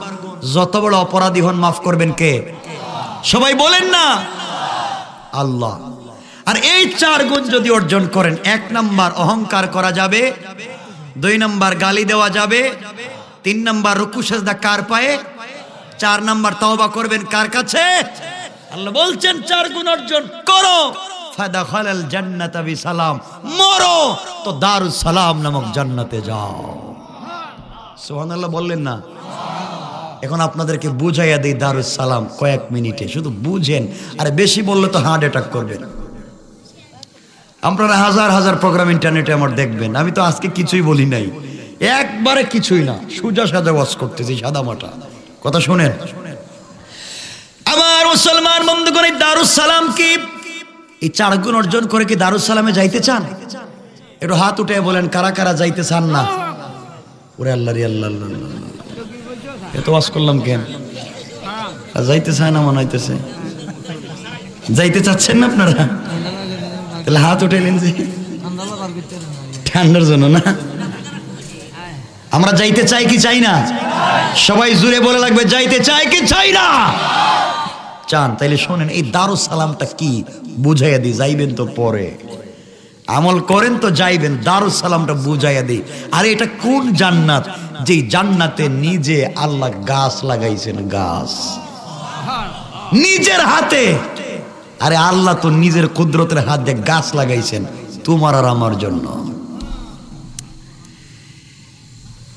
যত বড় অপরাধী হন মাফ করবেন কে? সবাই বলেন না, আল্লাহ। আর এই 4 গুণ যদি অর্জন করেন, 1 নাম্বার অহংকার করা যাবে, 2 নাম্বার গালি দেওয়া যাবে, 3 নাম্বার রুকু সিজদা কার পায়ে, 4 নাম্বার তওবা করবেন কার কাছে? আল্লাহ বলছেন 4 গুণ অর্জন করো, ফাদাখালাল জান্নাতা বিসালাম, মরো তো দারুস সালাম নামক জান্নাতে যাও। সুবহানাল্লাহ বললেন না? এখন আপনাদেরকে বুঝাইয়া দেই দারুস সালাম কয়েক মিনিটে, শুধু বুঝেন। আর বেশি বললে তো হার্ট অ্যাটাক করবেন। আপনারা হাজার প্রোগ্রাম ইন্টারনেটে আমার দেখবেন, আমি তো আজকে কিছুই বলি নাই, একবারে কিছুই না, সোজা সাজা ওয়াজ করতেছি, সাদা মাটা কথা শোনেন। আমার মুসলমান বন্ধুগণ, এই দারুস সালাম কি, এই 4 গুণ অর্জন করে কি দারুস সালামে যাইতে চান? একটু হাত উঠে বলেন কারা কারা যাইতে চান না। ওরে আল্লাহ রে আল্লাহ, এত ওয়াজ করলাম কেন? যাইতে চায় না মনে হইতেছে। যাইতে চাচ্ছেন না আপনারা? তাহলে হাত উঠাইলেন যে, ঠান্ডার জন্য না? আমরা যাইতে চাই কি চাই না? সবাই জুড়ে বলে লাগবে, যাইতে চাই কি চাই না? চান? তাইলে শোনেন, এই দারুস সালামটা কি বুঝাইয়া দিই, যাইবেন তো পরে, আমল করেন তো যাইবেন, দারুস সালামটা বুঝাইয়া দিই। আর এটা কোন জান্নাত? যে জান্নাতে নিজে আল্লাহ গাছ লাগাইছেন, গাছ নিজের হাতে। আরে আল্লাহ তো নিজের কুদরতের হাত দিয়ে গাছ লাগাইছেন তোমার আর আমার জন্য।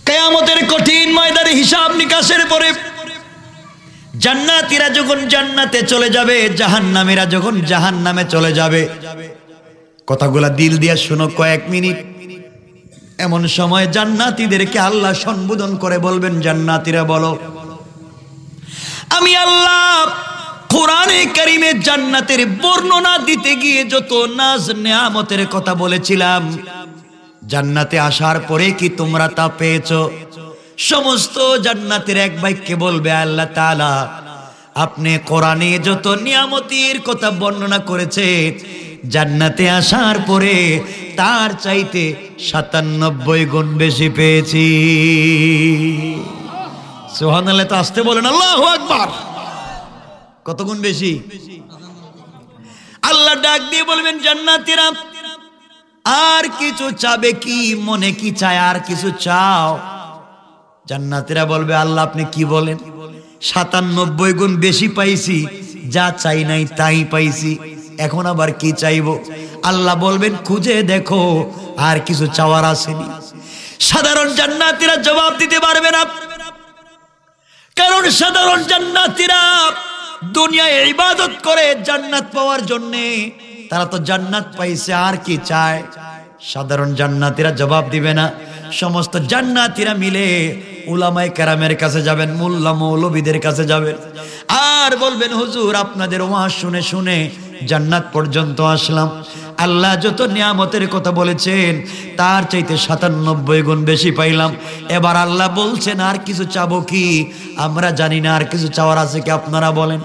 কিয়ামতের কঠিন ময়দানে হিসাব নিকাশের পরে জান্নাতীরা যখন জান্নাতে চলে যাবে, জাহান্নামীরা যখন জাহান্নামে চলে যাবে, কথাগুলা দিল দিয়া শোনো কয়েক মিনিট। এমন সময় জান্নাতীদেরকে আল্লাহ সম্বোধন করে বলবেন, জান্নাতীরা বলো, আমি আল্লাহ কোরআনে কারিমে জান্নাতের বর্ণনা দিতে গিয়ে যত নাজ নেয়ামতের কথা বলেছিলাম, জান্নাতে আসার পরে কি তোমরা তা পেয়েছো? সমস্ত জান্নাতের এক বাক্যে বলবে, আল্লাহ তাআলা আপনি কোরআনে যত নিয়ামতের কথা বর্ণনা করেছে, জান্নাতে আসার পরে তার চাইতে 97 গুণ বেশি পেয়েছি। সুবহানাল্লাহ, তো আসতে বলেন আল্লাহু আকবার। কত গুণ বেশি? আল্লাহ ডাক দিয়ে বলবেন জান্নাতীরা আর কিছু চাবে কি, মনে কি চায় আর কিছু চাও? জান্নাতীরা বলবে আল্লাহ আপনি কি বলেন, 97 গুণ বেশি পাইছি, যা চাই নাই তাই পাইছি, এখন আবার কি চাইবো? আল্লাহ বলবেন খুঁজে দেখো আর কিছু চাওয়ার আসেনি। সাধারণ জান্নাতীরা জবাব দিতে পারবে না, কারণ সাধারণ জান্নাতীরা দুনিয়ায় ইবাদত করে জান্নাত পাওয়ার জন্য, তারা তো জান্নাত পাইছে আর কি চায়? সাধারণ জান্নাতীরা জবাব দিবে না। সমস্ত জান্নাতীরা মিলে উলামায়ে কেরামের কাছে যাবেন, মোল্লা মৌলবীদের কাছে যাবেন, আর বলবেন হুজুর আপনাদের ওয়াজ শুনে শুনে জান্নাত পর্যন্ত আসলাম, আল্লাহ যত নিয়ামতের কথা বলেছেন তার চাইতে 97 গুণ বেশি পাইলাম। এবার আল্লাহ বলছেন আর কিছু চাবো কি? আমরা জানি না আর কিছু চাওয়ার আছে কি, আপনারা বলেন।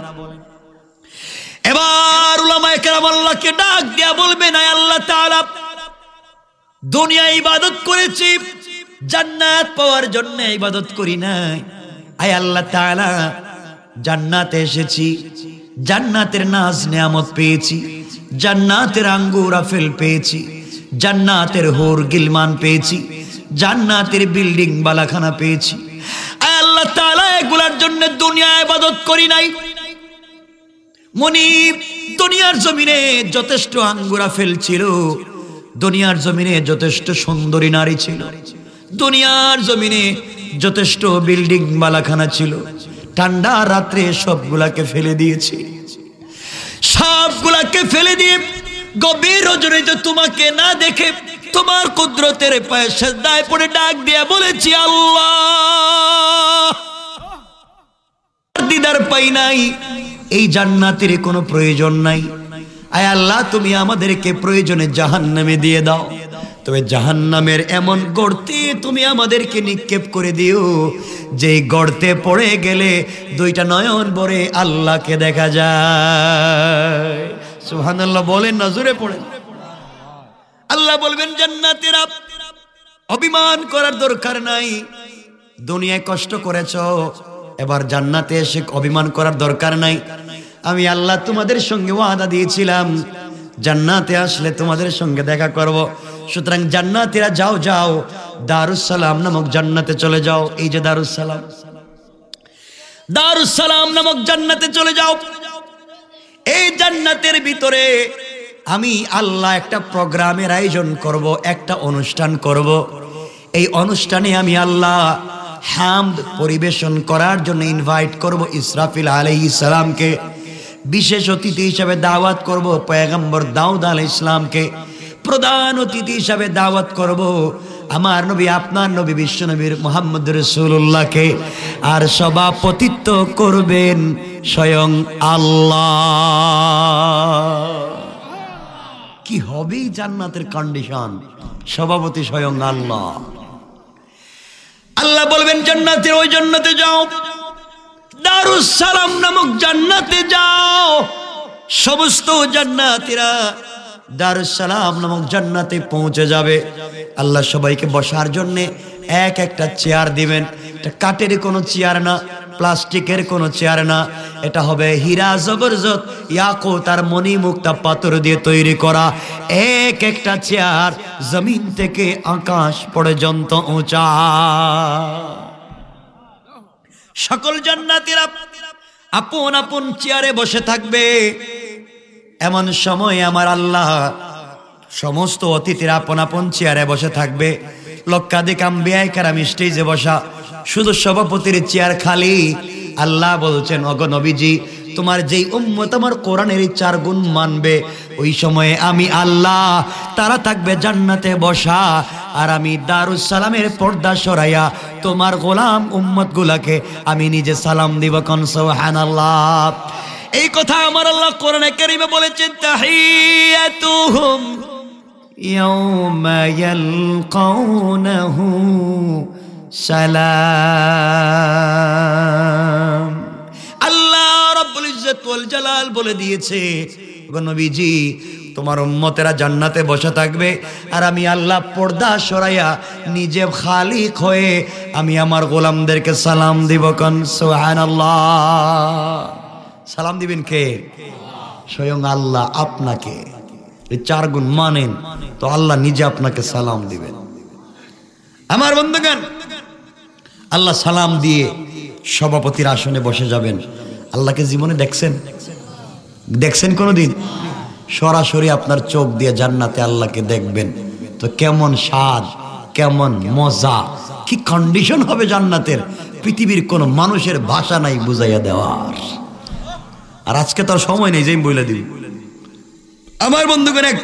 এবার উলামায়ে কেরাম আল্লাহকে ডাক দিয়া বলবেন আয় আল্লাহ তাআলা, দুনিয়ায় ইবাদত করেছি, জান্নাত পাওয়ার জন্য ইবাদত করি নাই। আয় আল্লাহ তাআলা, জান্নাতে এসেছি, জান্নাতের নাজ নিয়ামত পেয়েছি, জান্নাতের আঙ্গুর আপেল পেয়েছি, জান্নাতের হুর গিলমান পেয়েছি, জান্নাতের বিল্ডিং বালাখানা পেয়েছি। আয় আল্লাহ তাআলা, এগুলার জন্য দুনিয়ায় ইবাদত করি নাই। মুনিব, দুনিয়ার জমিনে যথেষ্ট আঙ্গুর আপেল ছিল, দুনিয়ার জমিনে যথেষ্ট সুন্দরী নারী ছিল, দুনিয়ার জমিনে যথেষ্ট বিল্ডিং বালাখানা ছিল, ঠান্ডা রাত্রে সবগুলাকে ফেলে দিয়েছি, সবগুলাকে ফেলে দিয়ে গভীর রজনীতে তোমাকে না দেখে তোমার কুদরতের পায়ে সিজদায় পড়ে ডাক দিয়া বলেছি আল্লাহ, দিদার পাই নাই, এই জান্নাতের কোনো প্রয়োজন নাই। আয় আল্লাহ, তুমি আমাদেরকে প্রয়োজনে জাহান্নামে দিয়ে দাও, তবে জাহান্নামের এমন গর্তে তুমি আমাদেরকে নিক্ষেপ করে দিও যে গর্তে পড়ে গেলে দুইটা নয়ন ভরে আল্লাহকে দেখা যায়। সুবহানাল্লাহ বলেন না, জোরে পড়েন। আল্লাহ বলবেন জান্নাতীরা অভিমান করার দরকার নাই, দুনিয়ায় কষ্ট করেছো, এবার জান্নাতে এসে অভিমান করার দরকার নাই। আমি আল্লাহ তোমাদের সঙ্গে ওয়াদা দিয়েছিলাম জান্নাতে আসলে তোমাদের সঙ্গে দেখা করব, সুতরাং জান্নাতীরা যাও যাও দারুস সালাম নামক জান্নাতে চলে যাও। এই যে দারুস সালাম, দারুস সালাম নামক জান্নাতে চলে যাও। এই জান্নাতের ভিতরে আমি আল্লাহ একটা প্রোগ্রামের আয়োজন করব, একটা অনুষ্ঠান করব। এই অনুষ্ঠানে আমি আল্লাহ হামদ পরিবেশন করার জন্য ইনভাইট করব ইসরাফিল আলাইহিস সালামকে, বিশেষ অতিথি হিসাবে দাওয়াত করব পয়গম্বর দাউদ আলাইহিস সালামকে, প্রধান অতিথি হিসাবে দাওয়াত করব আমার নবী আপনার নবী বিশ্ব নবীর মুহাম্মদ রাসূলুল্লাহকে, আর সভাপতিত্ব করবেন স্বয়ং আল্লাহ। কি হবে জান্নাতের কন্ডিশন? সভাপতি স্বয়ং আল্লাহ। আল্লাহ বলবেন জান্নাতের ওই জান্নাতে যাও, দারুস সালাম নামক জান্নাতে যাও। সমস্ত জান্নাতীরা দারুস সালাম নামক জান্নাতে পৌঁছে যাবে। আল্লাহ সবাইকে বসার জন্য এক একটা চেয়ার দিবেন। এটা কাঠের কোনো চেয়ার না, প্লাস্টিকের কোনো চেয়ার না, এটা হবে হীরা জবরজত ইয়াকুত আর মণি মুক্তা পাথর দিয়ে তৈরি করা এক একটা চেয়ার, জমিন থেকে আকাশ পর্যন্ত উঁচা। সকল জান্নাতীরা আপন আপন চেয়ারে বসে থাকবে। এমন সময় আমার আল্লাহ সমস্ত অতিথিরা আপন আপন চেয়ারে বসে থাকবে। লক্ষাধিক আম্বিয়া কেরাম স্টেজে বসা, শুধু সভাপতির চেয়ার খালি। আল্লাহ বলছেন ওগো নবীজি, তোমার যেই উম্মত আমার কোরআনের 4 গুণ মানবে, ওই সময়ে আমি আল্লাহ তারা থাকবে জান্নাতে বসা, আর আমি দারুস সালামের পর্দা সরাইয়া তোমার গোলাম উম্মত গুলাকে আমি নিজে সালাম দিব। কোন সুবহানাল্লাহ। এই কথা আমার আল্লাহ কোরআনে কারীমে বলেছেন, তাহিয়াতুহুম ইয়াউমা ইয়ালকাউনাহু সালাম। আল্লাহ রাব্বুল ইজ্জত ওয়াল জালাল বলে দিয়েছে, ওগো নবীজি তোমার উম্মতেরা জান্নাতে বসে থাকবে, আর আমি আল্লাহ পর্দা সরাইয়া নিজে খালিক হয়ে আমি আমার গোলামদেরকে সালাম দিব। কোন সুবহানাল্লাহ। সালাম দিবেন কে? স্বয়ং আল্লাহ আপনাকে এই 4 গুণ মানেন তো আল্লাহ নিজে আপনাকে সালাম দিবেন। আমার বন্ধুগণ, আল্লাহ সালাম দিয়ে সভাপতির আসনে বসে যাবেন। আল্লাহকে জীবনে দেখছেন কোনোদিন? সরাসরি আপনার চোখ দিয়ে জান্নাতে আল্লাহকে দেখবেন তো কেমন স্বাদ, কেমন মজা, কি কন্ডিশন হবে জান্নাতের, পৃথিবীর কোনো মানুষের ভাষা নাই বুঝাইয়া দেওয়ার। আর আজকে তো সময় নেই যে আমি বলে দিব। আমার বন্ধুগণ, এক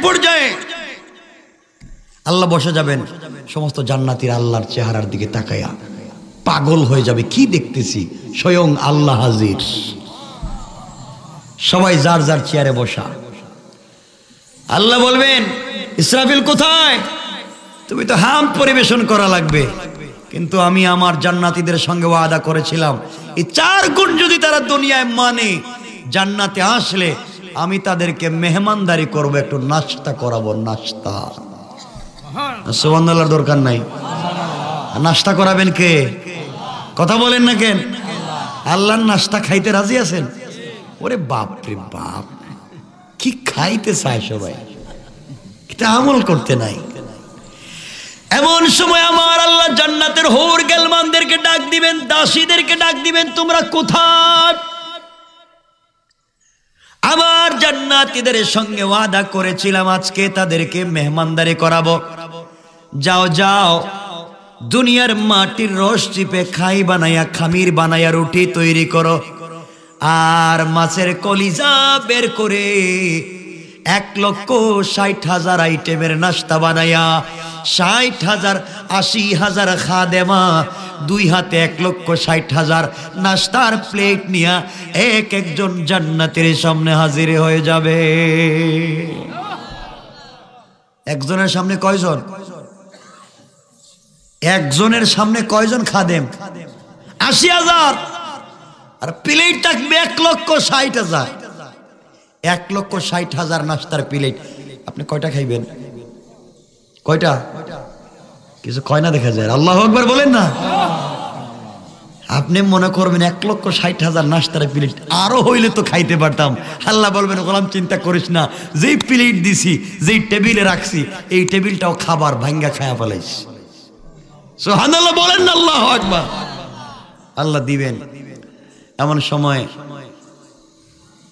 পর্যায়ে আল্লাহ বসে যাবেন, সমস্ত জান্নাতীর আল্লাহর চেহারার দিকে তাকায়া পাগল হয়ে যাবে, কি দেখতেছি, স্বয়ং আল্লাহ হাজির। সবাই যার যার চেয়ারে বসা। আল্লাহ বলবেন, ইসরাফিল কোথায়? তুমি তো হাম পরিবেশন করা লাগবে, কিন্তু আমি আমার জান্নাতীদের সঙ্গে ওয়াদা করেছিলাম এই 4 গুণ যদি তারা দুনিয়ায় মানে, জান্নাতে আসলে আমি তাদেরকে মেহমানদারি করব, একটু নাস্তা করাবো। নাস্তা সুবহানাল্লাহর দরকার নাই, নাস্তা করাবেন কে? কথা বলেন না কেন? আল্লাহর নাস্তা খাইতে রাজি আছেন? ওরে বাপ রে বাপ, কি খাইতে চায় সবাই, এটা আমল করতে নাই। এমন সময় আমার আল্লাহ জান্নাতের হুর গেলমানদেরকে ডাক দিবেন, দাসীদেরকে ডাক দিবেন, তোমরা কোথায়? আমার জান্নাতীদের সঙ্গে ওয়াদা করেছিলাম আজকে তাদেরকে মেহমানদারি করাবো। যাও যাও, দুনিয়ার মাটির রস চিপে খাই বানাইয়া, খামির বানাইয়া রুটি তৈরি করো, আর মাছের কলিজা বের করে 1,60,000 আইটেমের নাস্তা বানাইয়া 60,000 80,000 খাদেমা 2 হাতে 1,60,000 নাস্তার প্লেট নিয়া একজন জান্নাতের সামনে হাজির হয়ে যাবে। একজনের সামনে কয়জন? একজনের সামনে কয়জন খাদেম? 80,000। আর প্লেট থাকবে 1,60,000। 1,60,000 নাস্তার প্লেট। আপনি কয়টা খাইবেন? কয়টা? কিছু কয় না দেখা যায়। আল্লাহু আকবার বলেন না। আপনি মনে করবেন 1,60,000 নাস্তার প্লেট, আরো হইলে তো খাইতে পারতাম। আল্লাহ বলবেন, গোলাম চিন্তা করিস না, যেই প্লেট দিছি, যেই টেবিলে রাখছি, এই টেবিলটাও খাবার ভাঙ্গা খায়া ফেলাইস। সুবহানাল্লাহ বলেন না, আল্লাহু আকবার। আল্লাহ দিবেন। এমন সময়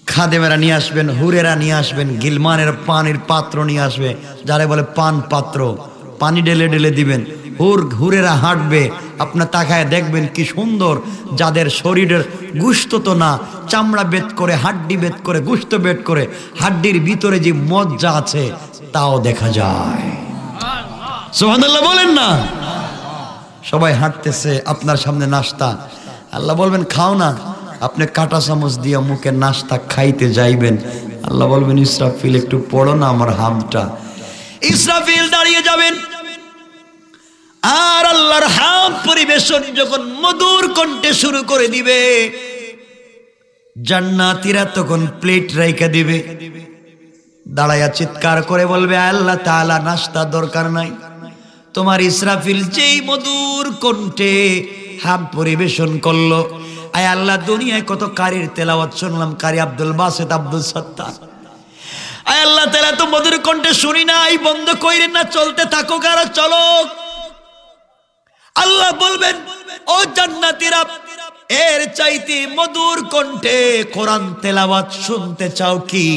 খাদেমেরা নিয়ে আসবেন, হুরেরা নিয়ে আসবেন, গিলমানের পানির পাত্র নিয়ে আসবে, যারা বলে পান পাত্র, পানি ঢেলে ঢেলে দিবেন। হুরেরা হাঁটবে, আপনার তাকায় দেখবেন কি সুন্দর, যাদের শরীরের গুস্ত তো না, চামড়া বেদ করে, হাড্ডি বেদ করে, গুস্ত বেদ করে, হাড্ডির ভিতরে যে মজ্জা আছে তাও দেখা যায়। সুবহানাল্লাহ বলেন না। সবাই হাঁটতেছে, আপনার সামনে নাস্তা। আল্লাহ বলবেন, খাও না। আপনি কাঁটা চামচ দিয়ে মুখে নাস্তা খাইতে যাইবেন, আল্লাহ বলবেন, ইসরাফিল একটু পড়ো না আমার হামটা। ইসরাফিল দাঁড়িয়ে যাবেন, আর আল্লাহর হাম পরিবেশন যখন মধুর কণ্ঠে শুরু করে দিবে, জান্নাতীরা তখন প্লেট রাইখা দিবে, দাঁড়াইয়া চিৎকার করে বলবে, আল্লাহ তাআলা নাস্তা দরকার নাই, তোমার ইসরাফিল যেই মধুর কণ্ঠে হাম পরিবেশন করলো, আয় আল্লাহ দুনিয়ায় কত কারির তেলাওয়াত শুনলাম, কারি আব্দুল বাসেত, আব্দুল সত্তার, আয় আল্লাহ তাআলা তো মধুর কণ্ঠে শুনি না, এই বন্ধ কইরেন না, চলতে থাকো, কারা চলো। আল্লাহ বলবেন, ও জান্নাতীরা, এর চাইতে মধুর কণ্ঠে কোরআন তেলাওয়াত শুনতে চাও কি?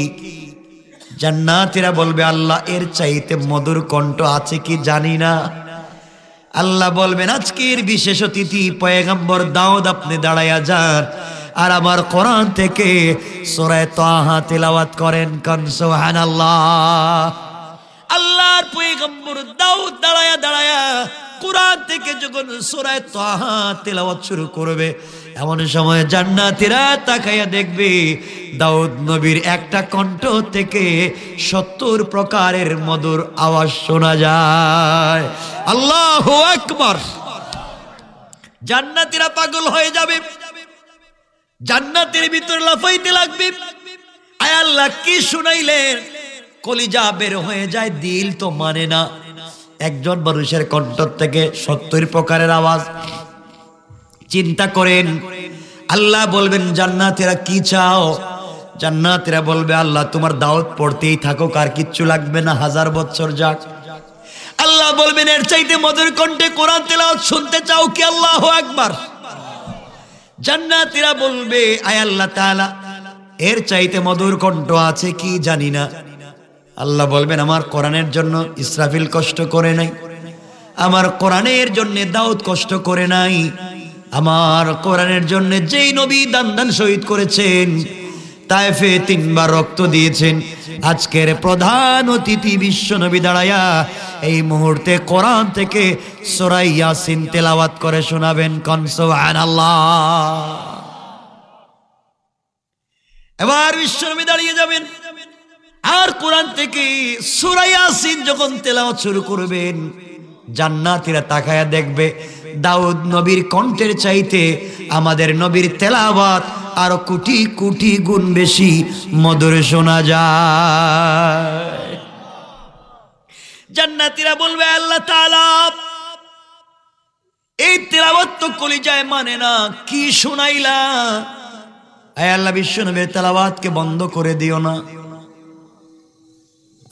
জান্নাতীরা বলবে, আল্লাহ এর চাইতে মধুর কণ্ঠ আছে কি জানি না। আল্লাহ বলবেন, আজকের বিশেষ অতিথি পয়গম্বর দাউদ আপনি দাঁড়ায়া যান, আর আমার কোরআন থেকে সূরা তাহা তেলাওয়াত করেন। কান সুবহানাল্লাহ। আল্লাহর পয়গম্বর দাউদ দাঁড়ায়া দাঁড়ায়া কোরআন থেকে যখন সূরা তাহা তেলাওয়াত শুরু করবে, এমন সময় জান্নাতীরা তাকাইয়া দেখবে দাউদ নবীর একটা কণ্ঠ থেকে 70 প্রকারের মধুর আওয়াজ শোনা যায়। আল্লাহু আকবার। জান্নাতীরা পাগল হয়ে যাবে, জান্নাতের ভিতর লাফাইতে লাগবে, আয় আল্লাহ কি শুনাইলেন, কলিজা বের হয়ে যায়, দিল তো মানে না। একজন মানুষের কণ্ঠ থেকে 70 প্রকারের আওয়াজ। চিন্তা করেন, আল্লাহ বলবেন জান্নাতীরা কি চাও? জান্নাতীরা বলবে আল্লাহ তোমার দাওয়াত পড়তেই থাকো, আর কিচ্ছু লাগবে না, 1000 বছর যাক। আল্লাহ বলবেন এর চাইতে মধুর কণ্ঠে কোরআন তেলাওয়াত শুনতে চাও কি? আল্লাহু আকবার। জান্নাতীরা বলবে আয় আল্লাহ তাআলা এর চাইতে মধুর কণ্ঠ আছে কি জানি না। আল্লাহ বলবেন আমার কোরআনের জন্য ইসরাফিল কষ্ট করে নাই, আমার কোরআনের জন্য দাউদ কষ্ট করে নাই, আমার কোরআনের জন্য যেই নবী দান শহীদ করেছেন, তায়েফে 3 বার রক্ত দিয়েছেন, আজকের প্রধান অতিথি বিশ্ব নবী দাঁড়ায়া এই মুহূর্তে কোরআন থেকে সূরা ইয়াসিন তেলাওয়াত করে শোনাবেন। কোন সুবহানাল্লাহ। এবার বিশ্ব নবী দাঁড়িয়ে যাবেন আর কোরআন থেকে সূরা ইয়াসিন যখন তেলাওয়াত শুরু করবেন, জান্নাতীরা তাকায়া দেখবে দাউদ নবীর কণ্ঠের চাইতে আমাদের নবীর তেলাওয়াত আরো কোটি কোটি গুণ বেশি মধুর শোনা যায়। জান্নাতীরা বলবে আল্লাহ তাআলা এই তেলাওয়াত তো কলিজায় মানে না, কি শোনাইলা? আয় আল্লাহ বিশ্ব নবীর তেলাওয়াতকে বন্ধ করে দিও না।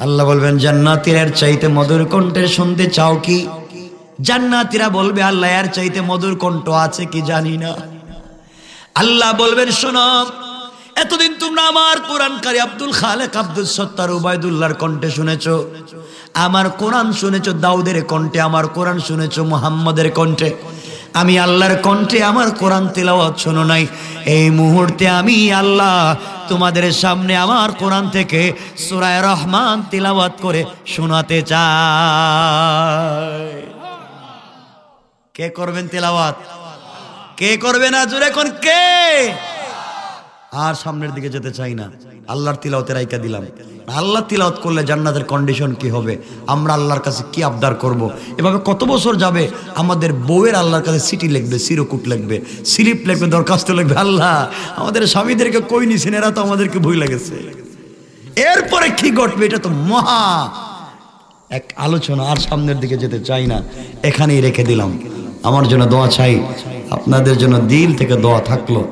আল্লাহ বলবেন জান্নাতীদের চাইতে মধুর কণ্ঠে শুনতে চাও কি? জান্নাতীরা বলবে আল্লাহ এর চাইতে মধুর কণ্ঠ আছে কি জানি না। আল্লাহ বলবেন শোনো, এতদিন তোমরা আমার কোরআনকারী আব্দুল খালেক, আব্দুল সত্তার, উবাইদুল্লাহর কণ্ঠে শুনেছো, আমার কোরআন শুনেছো দাউদের কণ্ঠে, আমার কোরআন শুনেছো মুহাম্মদের কণ্ঠে, আমি আল্লাহর কণ্ঠে আমার কোরআন তেলাওয়াত শোনো নাই। এই মুহূর্তে আমি আল্লাহ তোমাদের সামনে আমার কোরআন থেকে সূরা রহমান তেলাওয়াত করে শোনাতে চাই। কে করবেন তেলাওয়াত? কে করবে না? জোরে কোন কে? আর সামনের দিকে যেতে চাই না, আল্লাহর তিলাওয়াতের আইকা দিলাম। আল্লাহ তিলাওয়াত করলে জান্নাতের কন্ডিশন কি হবে, আমরা আল্লাহর কাছে কি আবদার করব? এভাবে কত বছর যাবে, আমাদের বউয়ের আল্লাহর কাছে চিঠি লিখবে, চিরকুট লিখবে, স্লিপ লিখবে, দরখাস্ত লিখবে, আল্লাহ আমাদের স্বামীদেরকে কই নিছেন, এরা তো আমাদেরকে ভুল লেগেছে। এরপরে কি ঘটবে এটা তো মহা এক আলোচনা। আর সামনের দিকে যেতে চাই না, এখানেই রেখে দিলাম। আমার জন্য দোয়া চাই, আপনাদের জন্য দিল থেকে দোয়া থাকলো।